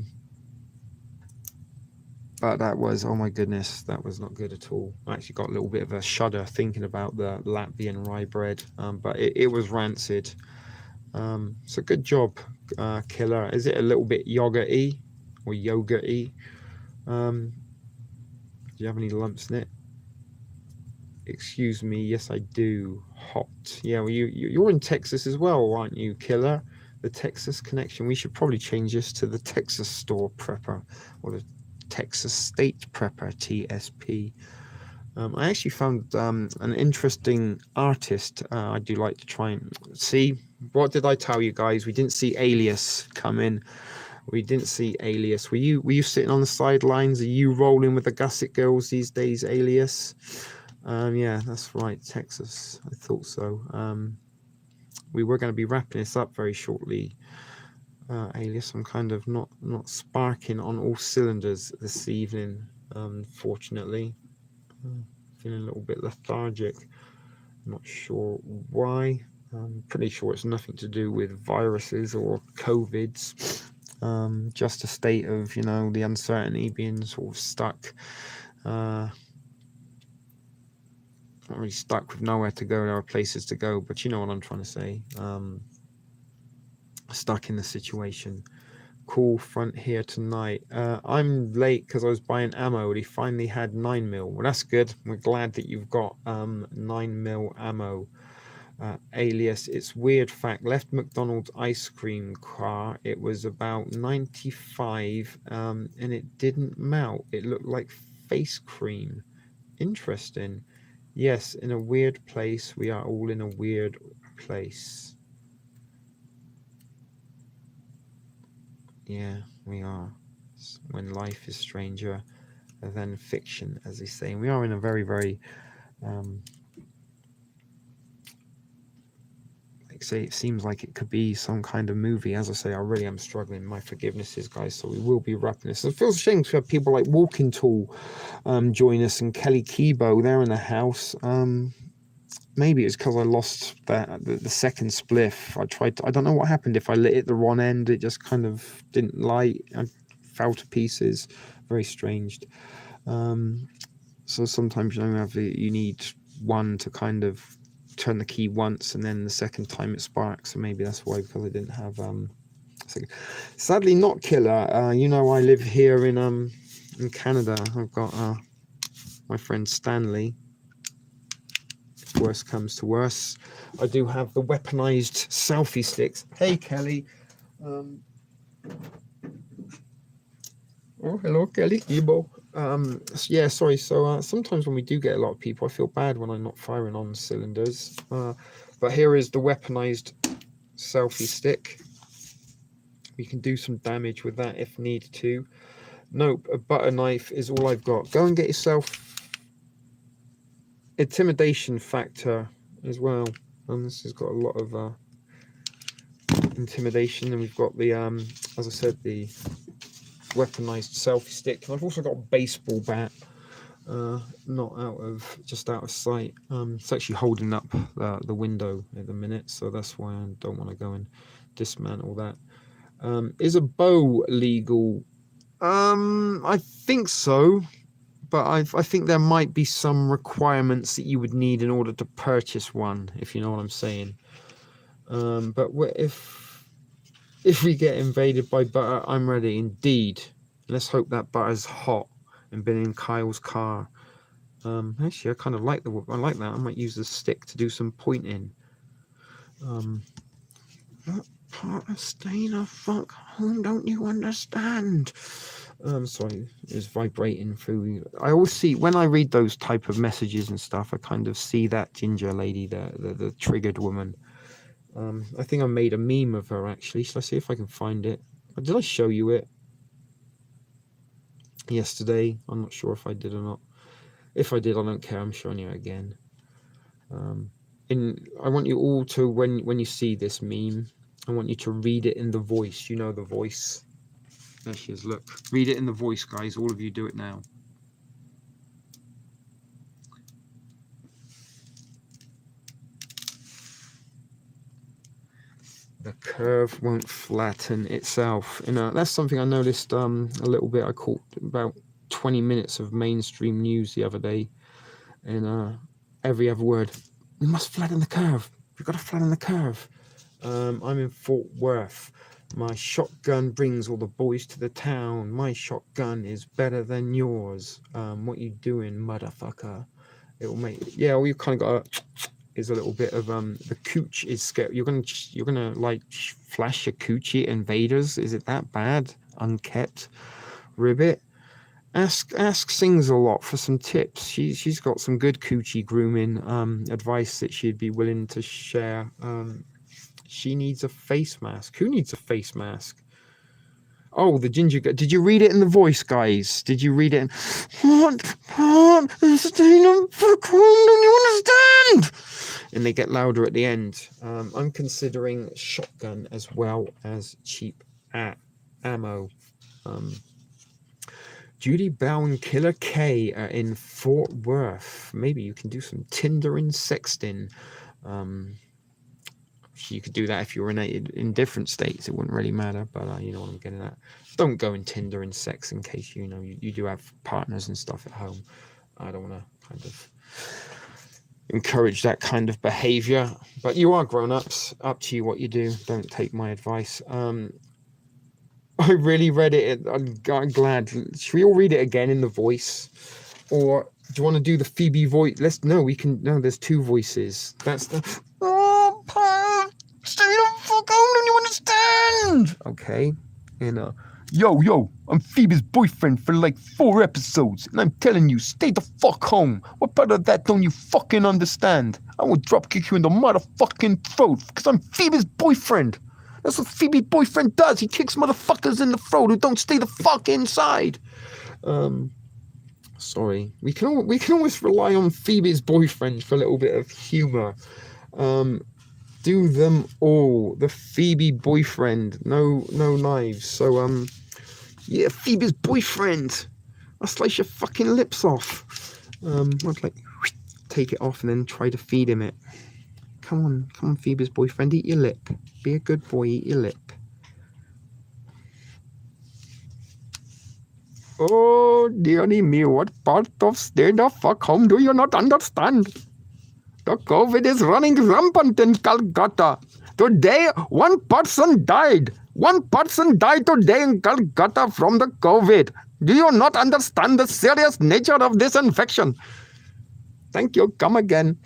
[SPEAKER 3] that was, oh my goodness, that was not good at all. I actually got a little bit of a shudder thinking about the Latvian rye bread, but it was rancid. So good job, Killer. Is it a little bit yogurt-y or yogurt-y? Do you have any lumps in it? Excuse me, yes I do. Hot. Yeah, well, you're in Texas as well, aren't you, Killer? The Texas connection. We should probably change this to the Texas Store Prepper, or the Texas State Prepper, TSP. I actually found an interesting artist. I do like to try and see. What did I tell you guys? We didn't see Alias come in. We didn't see Alias. Were you sitting on the sidelines? Are you rolling with the Gusset girls these days, Alias? Yeah, that's right, Texas. I thought so. We were going to be wrapping this up very shortly. Alias, I'm kind of not sparking on all cylinders this evening, unfortunately. Feeling a little bit lethargic. Not sure why. I'm pretty sure it's nothing to do with viruses or COVIDs. Just a state of, the uncertainty, being sort of stuck. Not really stuck with nowhere to go. There are places to go, but you know what I'm trying to say. Stuck in the situation. Cool front here tonight. I'm late because I was buying ammo. He finally had 9mm. Well, that's good. We're glad that you've got 9mm ammo. Alias, it's weird fact, left McDonald's ice cream car. It was about 95 and it didn't melt. It looked like face cream. Interesting. Yes, in a weird place. We are all in a weird place. Yeah, we are. When life is stranger than fiction, as they say. And we are in a very, very like say, it seems like it could be some kind of movie. As I say, I really am struggling. My forgivenesses, guys. So we will be wrapping this. It feels a shame to have people like Walking Tool join us, and Kelly Kebo. They're in the house. Maybe it's because I lost the second spliff. I don't know what happened. If I lit it the wrong end, it just kind of didn't light. I fell to pieces. Very strange. So sometimes you need one to kind of turn the key once, and then the second time it sparks. So maybe that's why, because I didn't have sadly not killer. I live here in Canada. I've got my friend Stanley. If worse comes to worse, I do have the weaponized selfie sticks. Hey Kelly. Oh, hello Kelly. Ebo. Yeah, sorry. So sometimes when we do get a lot of people, I feel bad when I'm not firing on cylinders. But here is the weaponized selfie stick. We can do some damage with that if need to. Nope, a butter knife is all I've got. Go and get yourself intimidation factor as well. This has got a lot of intimidation, and we've got the as I said, the weaponized selfie stick. And I've also got a baseball bat, just out of sight. It's actually holding up the window at the minute, so that's why I don't want to go and dismantle that. Is a bow legal? I think so, but I think there might be some requirements that you would need in order to purchase one, if you know what I'm saying. But if we get invaded by butter, I'm ready. Indeed. Let's hope that butter's hot and been in Kyle's car. Actually, I kind of like that. I might use the stick to do some pointing. What part of staying the fuck home don't you understand? Sorry, it was vibrating through. I always see, when I read those type of messages and stuff, I kind of see that ginger lady, the triggered woman. I think I made a meme of her, actually. Shall I see if I can find it? Did I show you it yesterday? I'm not sure if I did or not. If I did, I don't care. I'm showing you it again. I want you all to, when you see this meme, I want you to read it in the voice. You know the voice. There she is. Look, read it in the voice, guys. All of you do it now. The curve won't flatten itself. That's something I noticed a little bit. I caught about 20 minutes of mainstream news the other day, and every other word, we must flatten the curve. We've got to flatten the curve. I'm in Fort Worth. My shotgun brings all the boys to the town. My shotgun is better than yours. What you doing, motherfucker? It will make, yeah. All you kind of got is a little bit of the cooch is scared. You're gonna like flash your coochie at invaders. Is it that bad? Unkept ribbit. Ask sings a lot for some tips. She's got some good coochie grooming advice that she'd be willing to share. She needs a face mask. Who needs a face mask? Oh, the ginger guy. Did you read it in the voice, guys? Did you read it in... What part of staying on for home don't you understand? And they get louder at the end. I'm considering shotgun as well as cheap ammo. Judy Bow and Killer K are in Fort Worth. Maybe you can do some Tinder and sexting. You could do that if you were in different states. It wouldn't really matter, but you know what I'm getting at. Don't go in Tinder and sex in case you do have partners and stuff at home. I don't want to kind of encourage that kind of behavior. But you are grown-ups. Up to you what you do. Don't take my advice. I really read it. I'm glad. Should we all read it again in the voice? Or do you want to do the Phoebe voice? No, there's two voices. That's the... Stay the fuck home, don't you understand? Okay. And yo, I'm Phoebe's boyfriend for like 4 episodes, and I'm telling you, stay the fuck home. What part of that don't you fucking understand? I will drop kick you in the motherfucking throat, because I'm Phoebe's boyfriend. That's what Phoebe's boyfriend does. He kicks motherfuckers in the throat who don't stay the fuck inside. Sorry. We can always rely on Phoebe's boyfriend for a little bit of humor. Do them all. The Phoebe boyfriend. No knives. So yeah, Phoebe's boyfriend. I'll slice your fucking lips off. I'd like take it off and then try to feed him it. Come on, Phoebe's boyfriend, eat your lip. Be a good boy, eat your lip. Oh, dearie me, what part of stay the fuck home do you not understand? The COVID is running rampant in Calcutta. Today, one person died. One person died today in Calcutta from the COVID. Do you not understand the serious nature of this infection? Thank you. Come again.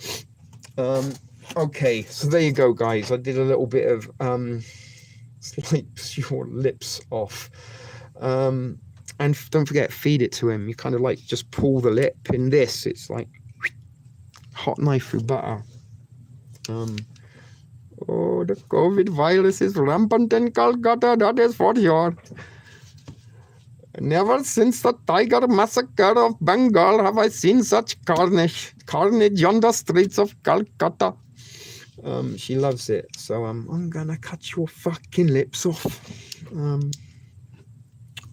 [SPEAKER 3] Okay, so there you go, guys. I did a little bit of slice your lips off. And don't forget, feed it to him. You kind of like just pull the lip. In this, it's like hot knife through butter. Oh, the COVID virus is rampant in Calcutta, that is for sure. Never since the Tiger Massacre of Bengal have I seen such carnage on the streets of Calcutta. She loves it, so I'm gonna cut your fucking lips off.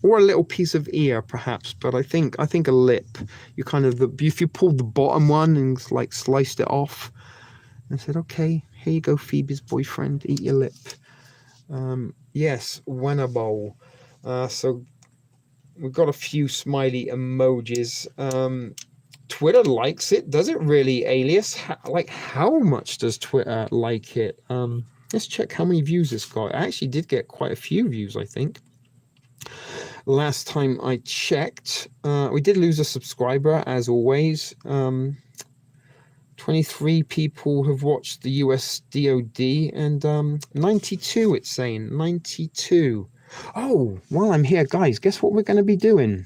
[SPEAKER 3] Or a little piece of ear, perhaps, but I think a lip. You kind of, if you pulled the bottom one and like sliced it off, and said, "Okay, here you go, Phoebe's boyfriend, eat your lip." Yes, winnable. So we've got a few smiley emojis. Twitter likes it. Does it really, Alias? How much does Twitter like it? Let's check how many views it's got. It actually did get quite a few views, I think. Last time I checked, we did lose a subscriber, as always. 23 people have watched the US DOD, and 92, it's saying. 92. Oh, while I'm here, guys, guess what we're going to be doing?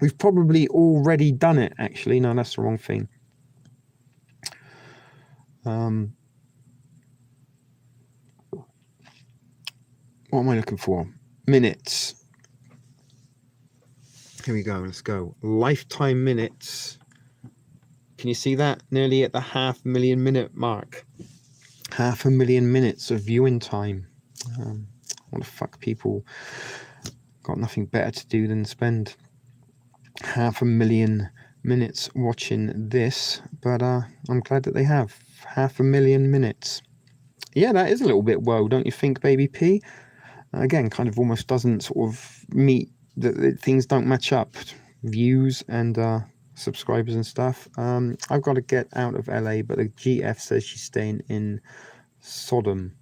[SPEAKER 3] We've probably already done it, actually. No, that's the wrong thing. What am I looking for? Minutes. Here we go. Let's go. Lifetime minutes. Can you see that? Nearly at the 500,000 minute mark. 500,000 minutes of viewing time. What the fuck, people got nothing better to do than spend 500,000 minutes watching this, but I'm glad that they have 500,000 minutes. Yeah, that is a little bit low, don't you think, Baby P? Again, kind of almost doesn't sort of meet that things don't match up, views and subscribers and stuff. I've got to get out of LA, but the GF says she's staying in Sodom.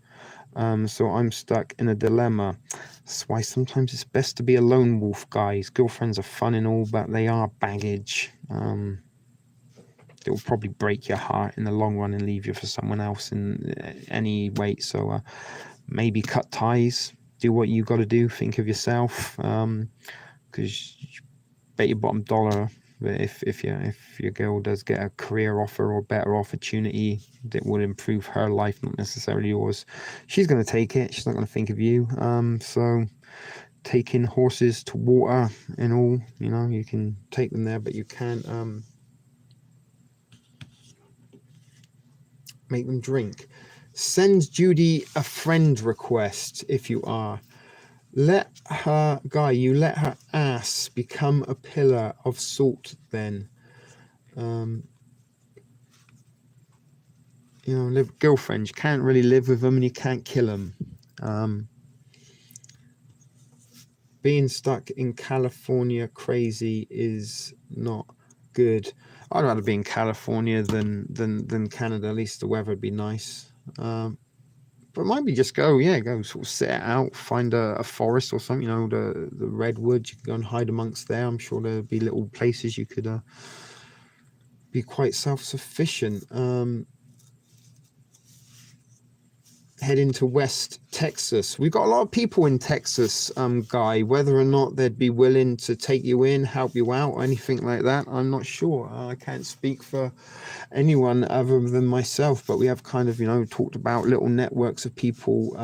[SPEAKER 3] So I'm stuck in a dilemma. That's why sometimes it's best to be a lone wolf, guys. Girlfriends are fun and all, but they are baggage. It will probably break your heart in the long run and leave you for someone else in any way. So maybe cut ties, do what you got to do, think of yourself, because bet your bottom dollar that if your girl does get a career offer or better opportunity that would improve her life, not necessarily yours, she's going to take it. She's not going to think of you. So taking horses to water and all, you know, you can take them there, but you can't make them drink. Send Judy a friend request if you are. Let her, Guy, you let her ass become a pillar of salt then. You know, live girlfriends, you can't really live with them and you can't kill them. Being stuck in California crazy is not good. I'd rather be in California than Canada. At least the weather would be nice. But maybe just go sort of sit it out, find a forest or something, you know, the redwoods. You can go and hide amongst there. I'm sure there'd be little places you could be quite self-sufficient. heading to West Texas. We've got a lot of people in Texas, Guy. Whether or not they'd be willing to take you in, help you out, or anything like that, I'm not sure. I can't speak for anyone other than myself, but we have kind of, talked about little networks of people.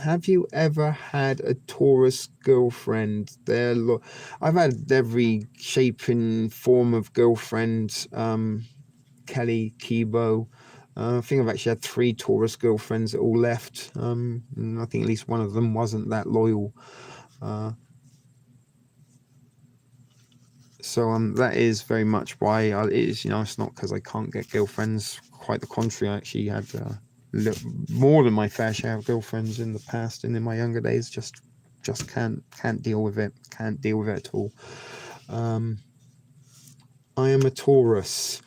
[SPEAKER 3] Have you ever had a Taurus girlfriend? I've had every shape and form of girlfriend. Kelly, Kibo. I think I've actually had 3 Taurus girlfriends that all left. And I think at least one of them wasn't that loyal. So that is very much why it is. It's not because I can't get girlfriends. Quite the contrary. I actually had more than my fair share of girlfriends in the past and in my younger days. Just can't deal with it. Can't deal with it at all. I am a Taurus.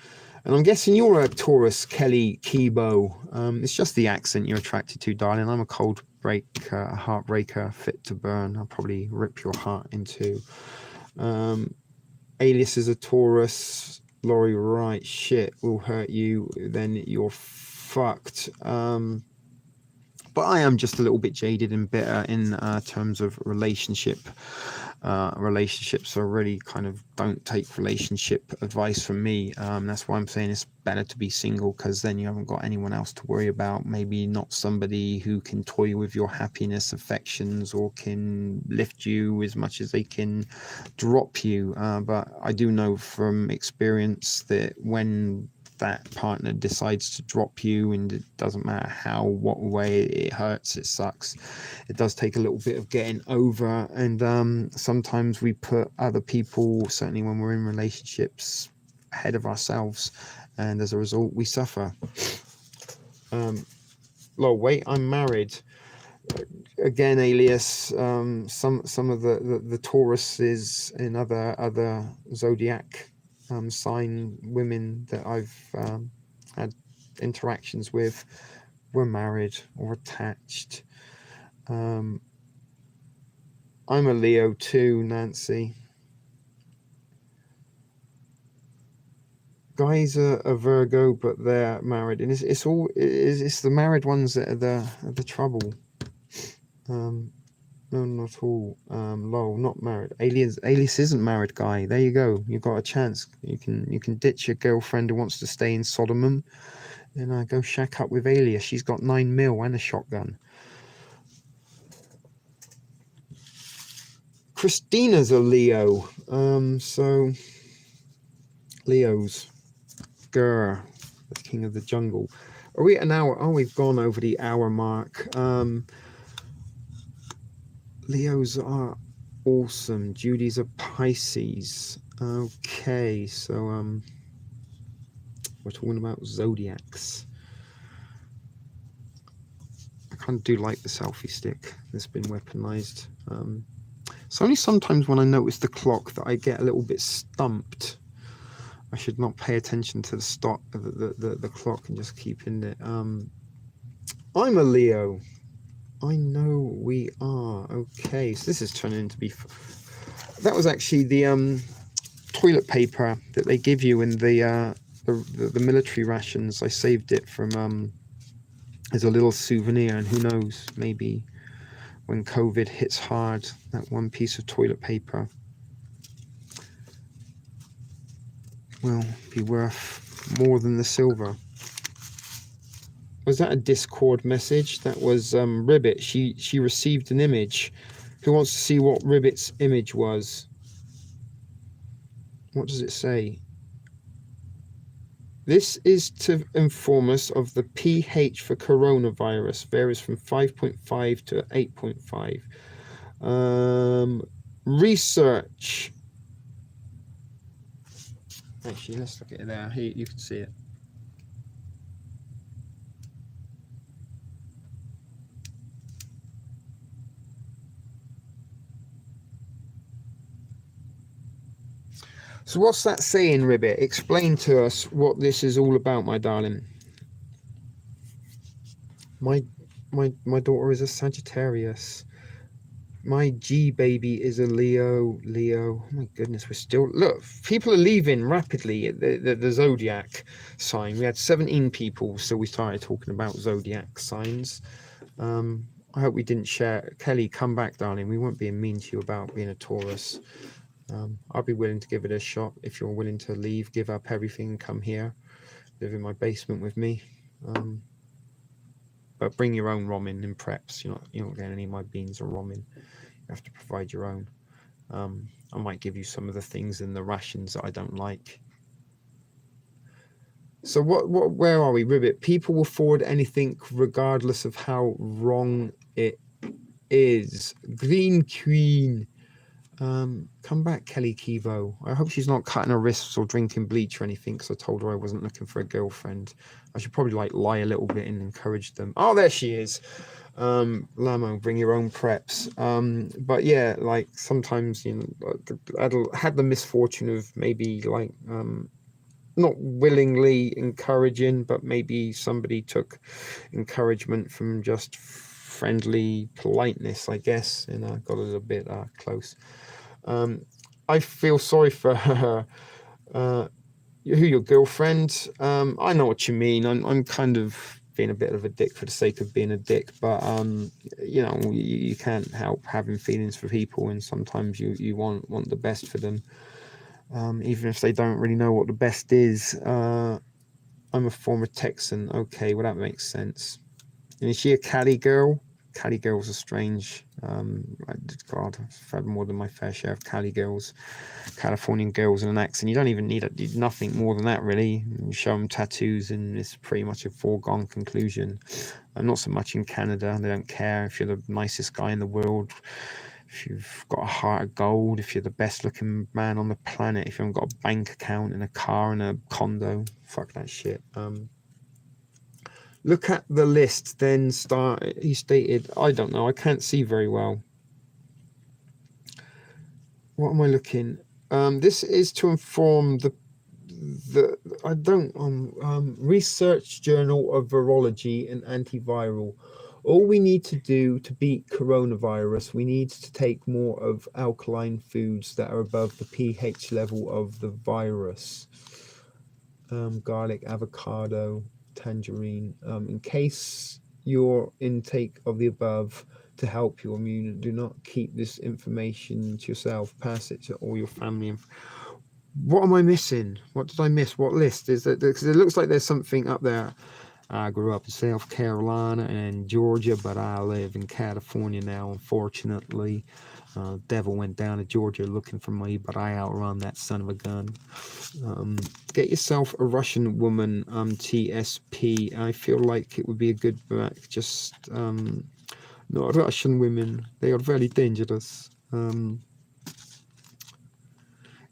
[SPEAKER 3] And I'm guessing you're a Taurus, Kelly Kibo. It's just the accent you're attracted to, darling. I'm a cold breaker, a heartbreaker, fit to burn. I'll probably rip your heart in two. Alias is a Taurus. Laurie, right, shit will hurt you, then you're fucked. But I am just a little bit jaded and bitter in terms of relationships. I really kind of don't take relationship advice from me. That's why I'm saying it's better to be single, because then you haven't got anyone else to worry about. Maybe not somebody who can toy with your happiness, affections, or can lift you as much as they can drop you. But I do know from experience that when that partner decides to drop you, and it doesn't matter what way it hurts, it sucks, it does take a little bit of getting over. And sometimes we put other people, certainly when we're in relationships, ahead of ourselves, and as a result we suffer. Wait, I'm married again, Alias. Some of the Tauruses in other zodiac sign women that I've had interactions with were married or attached. I'm a Leo too, Nancy. Guys are a Virgo, but they're married, and it's the married ones that are the trouble. No, not all. Lol, not married. Alias isn't married, Guy. There you go. You've got a chance. You can ditch your girlfriend who wants to stay in Sodom and go shack up with Alias. She's got 9 mil and a shotgun. Christina's a Leo. So Leos. Grr, the king of the jungle. Are we at an hour? Oh, we've gone over the hour mark. Leos are awesome. Judy's a Pisces. Okay, so we're talking about zodiacs. I kind of do like the selfie stick that's been weaponized. It's only sometimes when I notice the clock that I get a little bit stumped. I should not pay attention to the stop the clock and just keep in it. I'm a Leo. I know we are. Okay, so this is turning into be. That was actually the toilet paper that they give you in the military rations. I saved it from as a little souvenir, and who knows, maybe when COVID hits hard, that one piece of toilet paper will be worth more than the silver. Was that a Discord message? That was Ribbit. She received an image. Who wants to see what Ribbit's image was? What does it say? This is to inform us of the pH for coronavirus. Varies from 5.5 to 8.5. Research. Actually, let's look at it there. Here, you can see it. So what's that saying, Ribbit? Explain to us what this is all about, my darling. My daughter is a Sagittarius. My G baby is a Leo. Oh my goodness, we're still... Look, people are leaving rapidly the zodiac sign. We had 17 people, so we started talking about zodiac signs. I hope we didn't share. Kelly, come back, darling. We weren't being mean to you about being a Taurus. I'll be willing to give it a shot. If you're willing to leave, give up everything and come here, live in my basement with me. But bring your own ramen and preps. You're not getting any of my beans or ramen. You have to provide your own. I might give you some of the things in the rations that I don't like. So where are we, Ribbit? People will forward anything regardless of how wrong it is. Green Queen. Come back, Kelly Kivo. I hope she's not cutting her wrists or drinking bleach or anything, because I told her I wasn't looking for a girlfriend. I should probably lie a little bit and encourage them. Oh, there she is. Lamo, bring your own preps. But yeah, like sometimes, I had the misfortune of maybe not willingly encouraging, but maybe somebody took encouragement from just friendly politeness, I guess, and I got a little bit close. I feel sorry for her. Your girlfriend? I know what you mean. I'm kind of being a bit of a dick for the sake of being a dick, but you can't help having feelings for people, and sometimes you want the best for them. Even if they don't really know what the best is. I'm a former Texan. Okay, well, that makes sense. And is she a Cali girl? Cali girls are strange. God, I've had more than my fair share of Cali girls, Californian girls with an accent. You don't even need nothing more than that, really. You show them tattoos, and it's pretty much a foregone conclusion. Not so much in Canada. They don't care if you're the nicest guy in the world, if you've got a heart of gold, if you're the best looking man on the planet, if you haven't got a bank account and a car and a condo. Fuck that shit. Look at the list, then start. He stated, I don't know, I can't see very well. What am I looking? This is to inform the Research Journal of Virology and Antiviral. All we need to do to beat coronavirus, we need to take more of alkaline foods that are above the pH level of the virus. Garlic, avocado, tangerine. In case your intake of the above to help your immune, do not keep this information to yourself. Pass it to all your family. What am I missing? What did I miss? What list is that? Because it looks like there's something up there. I grew up in South Carolina and Georgia, but I live in California now, unfortunately. Devil went down to Georgia looking for me, but I outrun that son of a gun. Get yourself a Russian woman, TSP. I feel like it would be a good back. Just not Russian women. They are very dangerous.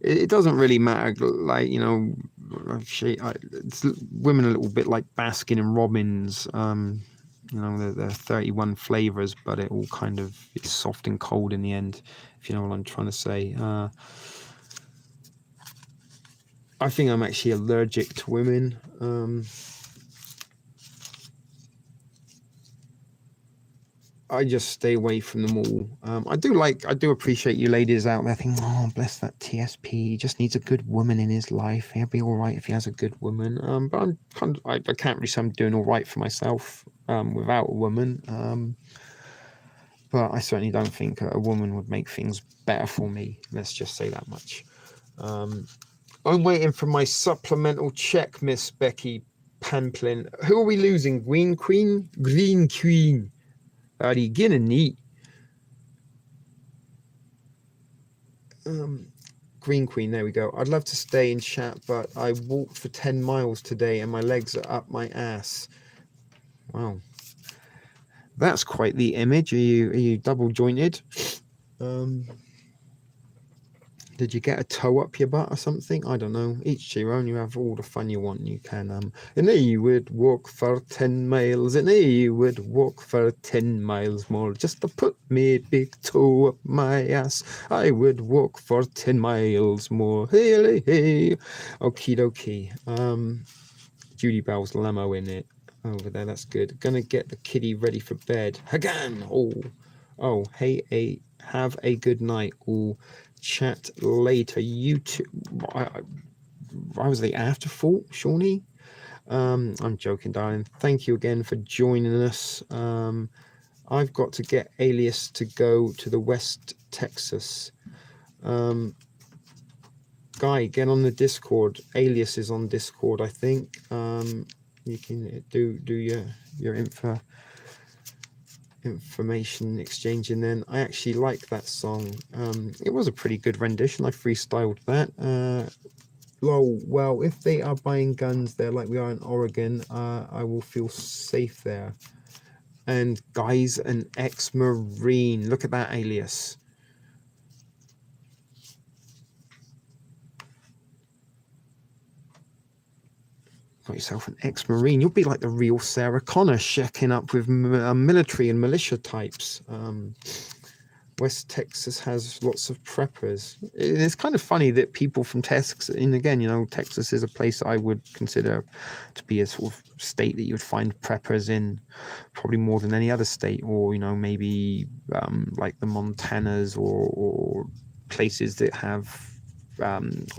[SPEAKER 3] It doesn't really matter, like, it's women a little bit like Baskin and Robbins. They're 31 flavors, but it all kind of is soft and cold in the end, if you know what I'm trying to say. I think I'm actually allergic to women. I just stay away from them all. I do appreciate you ladies out there thinking, oh, bless that TSP, he just needs a good woman in his life. He'll be all right if he has a good woman. But I can't really say I'm doing all right for myself without a woman. But I certainly don't think a woman would make things better for me. Let's just say that much. I'm waiting for my supplemental check, Miss Becky Pamplin. Who are we losing? Green Queen? Green Queen. Are you gonna neat? Green Queen, there we go. I'd love to stay in chat, but I walked for 10 miles today and my legs are up my ass. Wow. That's quite the image. Are you double jointed? Did you get a toe up your butt or something? I don't know. Each to your own. You have all the fun you want. You can. And he would walk for 10 miles. And he would walk for 10 miles more. Just to put me big toe up my ass. I would walk for 10 miles more. Hey, hey. Okie dokie. Judy Bell's limo in it. Over there. That's good. Gonna get the kitty ready for bed. Again. Oh. Hey, have a good night. All. Chat later. YouTube. I was the afterthought, Shawnee. I'm joking, darling. Thank you again for joining us. I've got to get Alias to go to the West Texas. Guy, get on the Discord. Alias is on Discord, I think. You can do your information exchanging. Then I actually like that song. It was a pretty good rendition. I freestyled that. Well, if they are buying guns there like we are in Oregon, I will feel safe there. And guys, an ex-Marine. Look at that, Alias. Got yourself an ex-Marine. You'll be like the real Sarah Connor, checking up with military and militia types. West Texas has lots of preppers. It's kind of funny that people from Texas, and again, you know, Texas is a place I would consider to be a sort of state that you would find preppers in, probably more than any other state, or, you know, maybe like the Montanas or places that have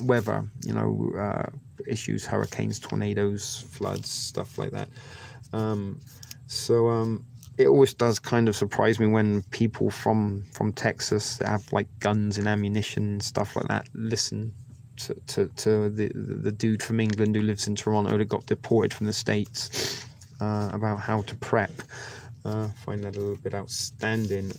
[SPEAKER 3] weather, you know, issues, hurricanes, tornadoes, floods, stuff like that. It always does kind of surprise me when people from Texas that have like guns and ammunition and stuff like that listen to the dude from England who lives in Toronto that got deported from the States about how to prep. Find that a little bit outstanding.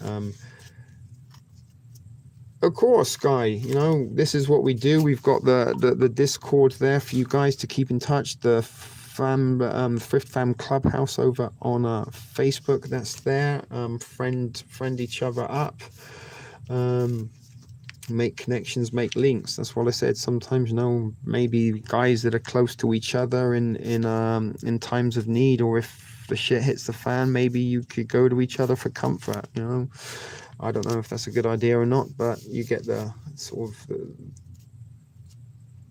[SPEAKER 3] Of course, Guy, you know, this is what we do. We've got the Discord there for you guys to keep in touch. The Thrift Fam Clubhouse over on Facebook, that's there. Friend each other up. Make connections, make links. That's what I said. Sometimes, you know, maybe guys that are close to each other in times of need, or if the shit hits the fan, maybe you could go to each other for comfort, you know. I don't know if that's a good idea or not, but you get the sort of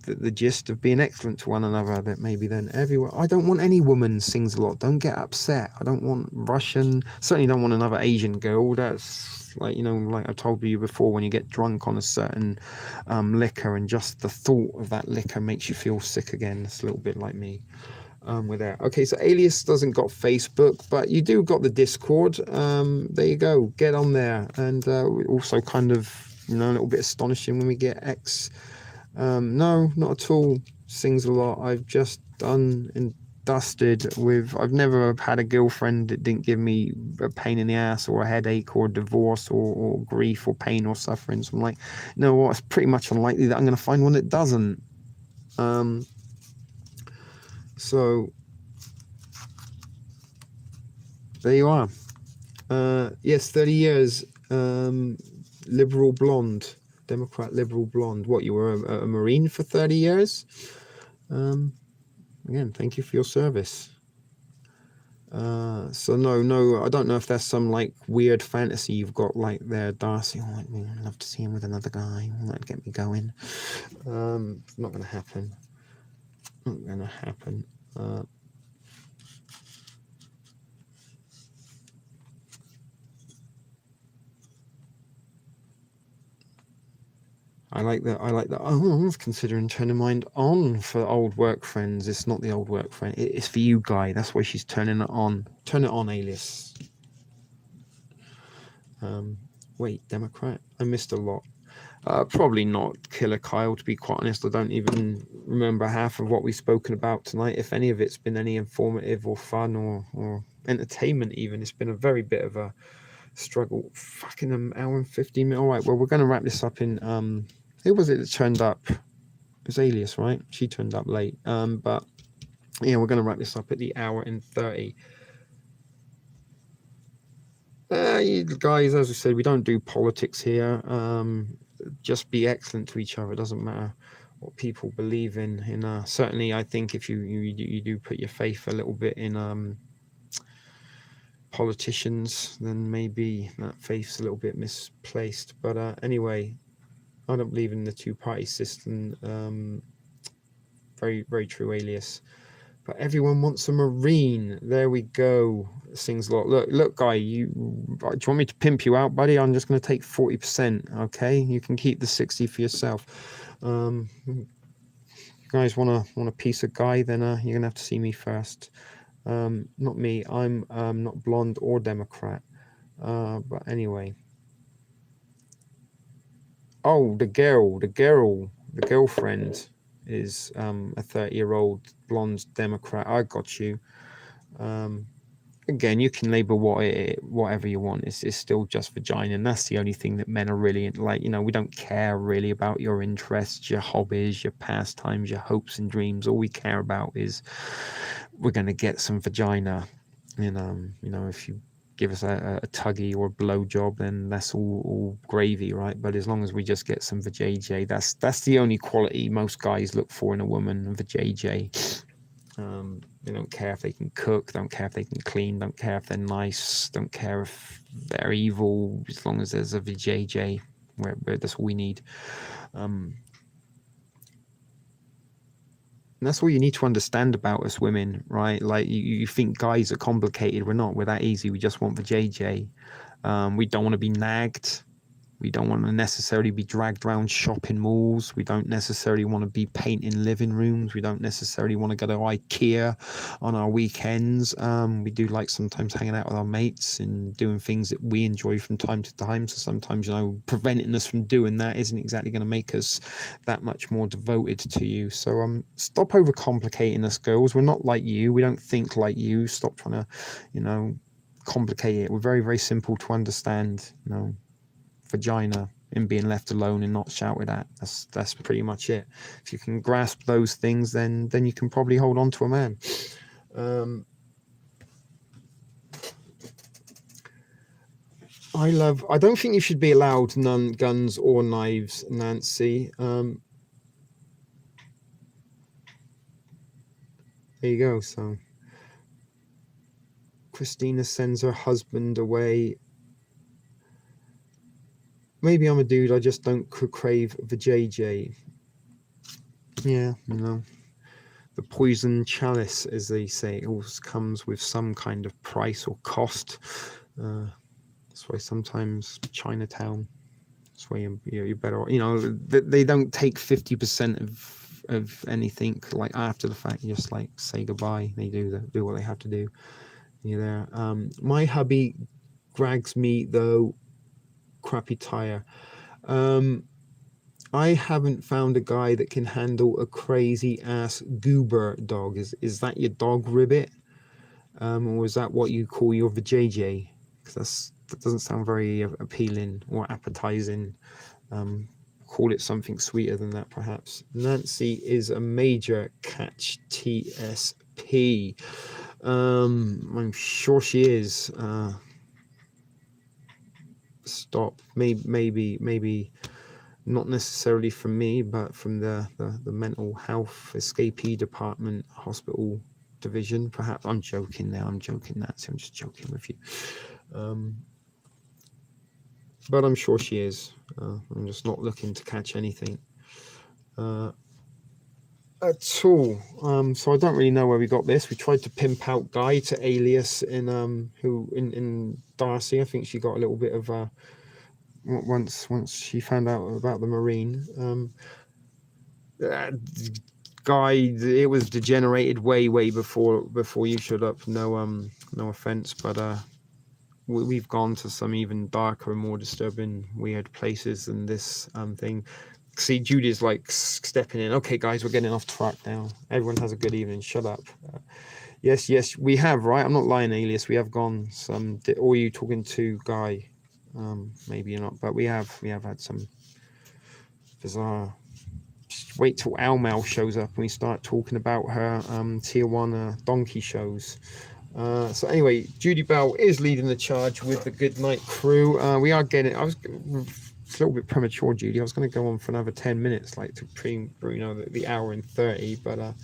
[SPEAKER 3] the gist of being excellent to one another. That maybe then everyone. I don't want any woman sings a lot. Don't get upset. I don't want Russian. Certainly don't want another Asian girl. That's like, you know, like I told you before, when you get drunk on a certain liquor and just the thought of that liquor makes you feel sick again. It's a little bit like me. With that. Okay, so Alias doesn't got Facebook, but you do got the Discord. There you go. Get on there. And also kind of, you know, a little bit astonishing when we get X. No, not at all. Sings a lot. I've just done and dusted with. I've never had a girlfriend that didn't give me a pain in the ass or a headache or a divorce or grief or pain or suffering. So I'm like, you know what? It's pretty much unlikely that I'm going to find one that doesn't. So there you are. Yes, 30 years. Liberal blonde, Democrat liberal blonde. What, you were a Marine for 30 years? Again, thank you for your service. So no, I don't know if there's some like weird fantasy you've got like there, Darcy. Oh, I'd love to see him with another guy. That'd get me going. It's not going to happen. Not going to happen. I like that. Oh, I was considering turning mine on for old work friends. It's not the old work friend. It's for you, Guy. That's why she's turning it on. Turn it on, Alias. Wait, Democrat? I missed a lot. Probably not Killer Kyle, to be quite honest. I don't even remember half of what we've spoken about tonight. If any of it's been any informative or fun or entertainment even. It's been a very bit of a struggle. Fucking an hour and 15 minutes. All right, well, we're going to wrap this up in... who was it that turned up? It was Alias, right? She turned up late. But yeah, we're going to wrap this up at the hour and 30. You guys, as I said, we don't do politics here. Just be excellent to each other. It doesn't matter what people believe in. Certainly, I think if you do put your faith a little bit in politicians, then maybe that faith's a little bit misplaced. But anyway, I don't believe in the two-party system. Very, very true, Alias. But everyone wants a Marine. There we go. Sings a lot. Look, Guy, do you want me to pimp you out, buddy? I'm just going to take 40%, okay? You can keep the 60 for yourself. You guys want a piece of Guy, then you're going to have to see me first. Not me. I'm not blonde or Democrat. But anyway. Oh, the girlfriend is a 30-year-old blonde Democrat. I got you. Again, you can label whatever you want. It's still just vagina, and that's the only thing that men are really like. You know, we don't care really about your interests, your hobbies, your pastimes, your hopes and dreams. All we care about is we're going to get some vagina. And you know, if you give us a tuggy or a blow job, then that's all gravy, right? But as long as we just get some vajayjay, that's the only quality most guys look for in a woman, vajayjay. They don't care if they can cook, don't care if they can clean, don't care if they're nice, don't care if they're evil, as long as there's a vajayjay, where that's all we need. And that's all you need to understand about us women, right? Like you think guys are complicated. We're not. We're that easy. We just want vajayjay. We don't want to be nagged. We don't want to necessarily be dragged around shopping malls. We don't necessarily want to be painting living rooms. We don't necessarily want to go to IKEA on our weekends. We do like sometimes hanging out with our mates and doing things that we enjoy from time to time. So sometimes, you know, preventing us from doing that isn't exactly going to make us that much more devoted to you. So stop overcomplicating us, girls. We're not like you. We don't think like you. Stop trying to, you know, complicate it. We're very, very simple to understand, you know. Vagina and being left alone and not shouted at. That's pretty much it. If you can grasp those things, then you can probably hold on to a man. I don't think you should be allowed none guns or knives, Nancy. There you go. So Christina sends her husband away. Maybe I'm a dude, I just don't crave vajayjay. Yeah, you know, the poison chalice, as they say, it always comes with some kind of price or cost. That's why sometimes Chinatown, that's why you're better, you know, they don't take 50% of anything like after the fact. You just like say goodbye. They do what they have to do. You're there. My hubby drags me though. Crappy tire. I haven't found a guy that can handle a crazy ass goober dog. Is that your dog, Ribbit? Or is that what you call your vajayjay? Because that doesn't sound very appealing or appetizing. Call it something sweeter than that, perhaps. Nancy is a major catch TSP. I'm sure she is. Stop. Maybe not necessarily from me, but from the mental health escapee department, hospital division, perhaps. I'm joking now. I'm joking, Nancy. I'm just joking with you. But I'm sure she is. I'm just not looking to catch anything at all. So I don't really know where we got this. We tried to pimp out Guy to Alias in Darcy. I think she got a little bit of once she found out about the Marine. Guy, it was degenerated way before you showed up. No offense, but we've gone to some even darker and more disturbing, weird places than this thing. See, Judy's like stepping in. Okay, guys, we're getting off track now. Everyone has a good evening. Shut up. Yes, we have, right? I'm not lying, Alias. We have gone some. Or are you talking to Guy? Maybe you're not, but we have had some bizarre. Just wait till Al Mal shows up and we start talking about her tier 1 donkey shows. So anyway, Judy Bell is leading the charge with the Good Night crew. We are getting. It's a little bit premature, Judy. I was going to go on for another 10 minutes, like to the hour and 30, but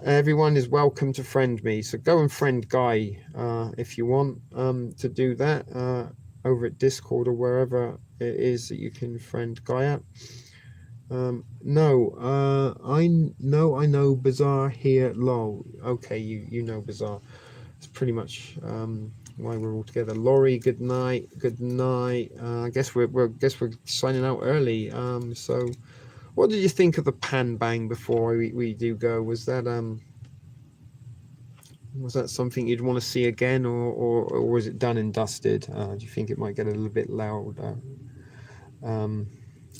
[SPEAKER 3] everyone is welcome to friend me. So go and friend Guy if you want to do that over at Discord or wherever it is that you can friend Guy at. I know Bizarre here, lol. Okay, you know Bizarre. It's pretty much why we're all together. Laurie, good night. I guess we're signing out early. So what did you think of the pan bang before we do go? Was that Was that something you'd want to see again, or was it done and dusted? Do you think it might get a little bit louder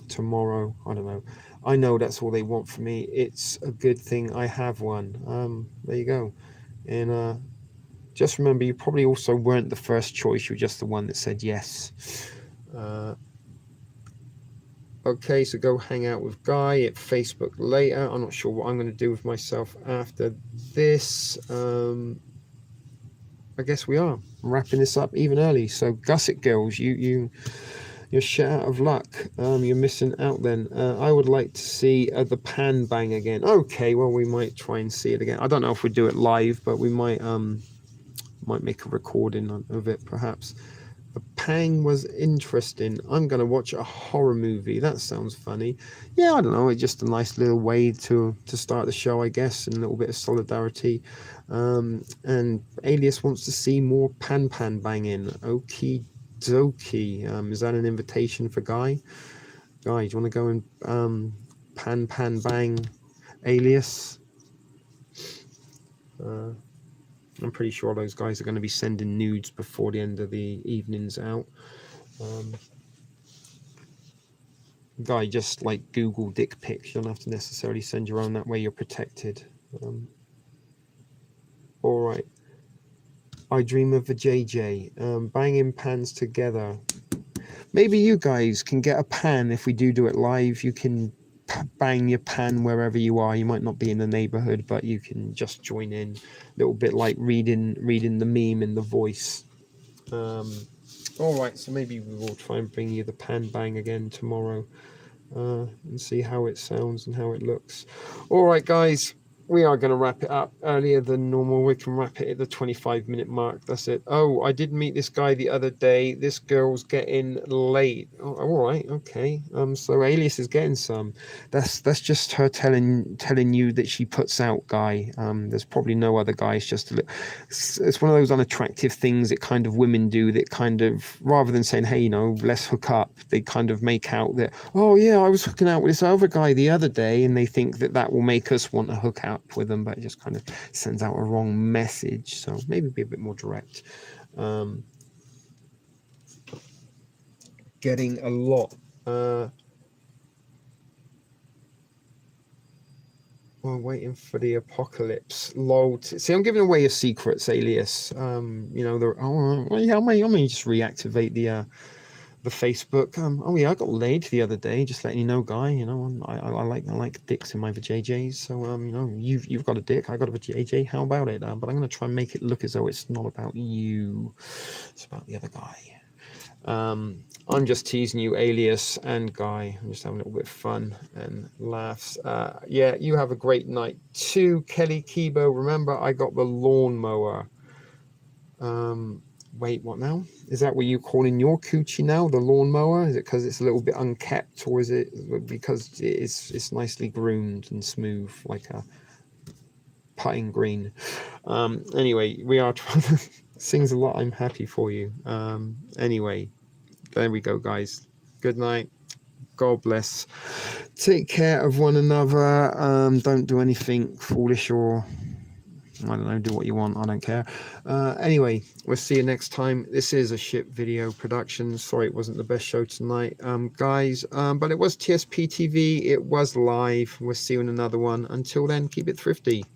[SPEAKER 3] tomorrow? I don't know. I know that's all they want from me. It's a good thing I have one. There you go. And just remember, you probably also weren't the first choice. You're just the one that said yes. Okay, so go hang out with Guy at Facebook later. I'm not sure what I'm going to do with myself after this. I guess we are wrapping this up even early. So Gusset girls, you're shit out of luck. You're missing out then. I would like to see the pan bang again. Okay, well, we might try and see it again. I don't know if we do it live, but we might make a recording of it perhaps. The pang was interesting. I'm going to watch a horror movie. That sounds funny. Yeah, I don't know. It's just a nice little way to start the show, I guess, and a little bit of solidarity. And Alias wants to see more pan banging. Okie dokie. Is that an invitation for Guy? Guy, do you want to go and pan bang Alias? I'm pretty sure those guys are going to be sending nudes before the end of the evening's out. Guy, just like Google dick pics. You don't have to necessarily send your own. That way you're protected. All right. I dream of a JJ. Banging pans together. Maybe you guys can get a pan if we do it live. You can bang your pan wherever you are. You might not be in the neighborhood, but you can just join in. A little bit like reading the meme in the voice. All right, so maybe we will try and bring you the pan bang again tomorrow, and see how it sounds and how it looks. All right, guys, we are going to wrap it up earlier than normal. We can wrap it at the 25-minute mark. That's it. Oh, I did meet this guy the other day. This girl's getting late. Oh, all right, okay. So Alias is getting some. That's just her telling you that she puts out, Guy. There's probably no other guy. It's just it's one of those unattractive things that kind of women do. That kind of, rather than saying, hey, let's hook up, they kind of make out that, oh yeah, I was hooking out with this other guy the other day, and they think that will make us want to hook up with them, but it just kind of sends out a wrong message. So maybe be a bit more direct. Getting a lot. We're waiting for the apocalypse. Lol. See, I'm giving away your secrets, Alias. I may just reactivate the Facebook. Oh yeah, I got laid the other day. Just letting you know, Guy. I like dicks in my vajayjays. So you've got a dick. I got a vajayjay. How about it? But I'm gonna try and make it look as though it's not about you. It's about the other guy. I'm just teasing you, Alias and Guy. I'm just having a little bit of fun and laughs. Yeah, you have a great night too, Kelly Kibo. Remember, I got the lawnmower. Wait, what now? Is that what you calling your coochie now, the lawnmower? Is it because it's a little bit unkept, or is it because it's nicely groomed and smooth like a putting green? Anyway, we are trying to sings a lot. I'm happy for you. Anyway, there we go, guys. Good night. God bless. Take care of one another. Don't do anything foolish or, I don't know, do what you want. I don't care. Anyway, we'll see you next time. This is a ship video production. Sorry it wasn't the best show tonight, guys. But it was TSP TV. It was live. We'll see you in another one. Until then, keep it thrifty.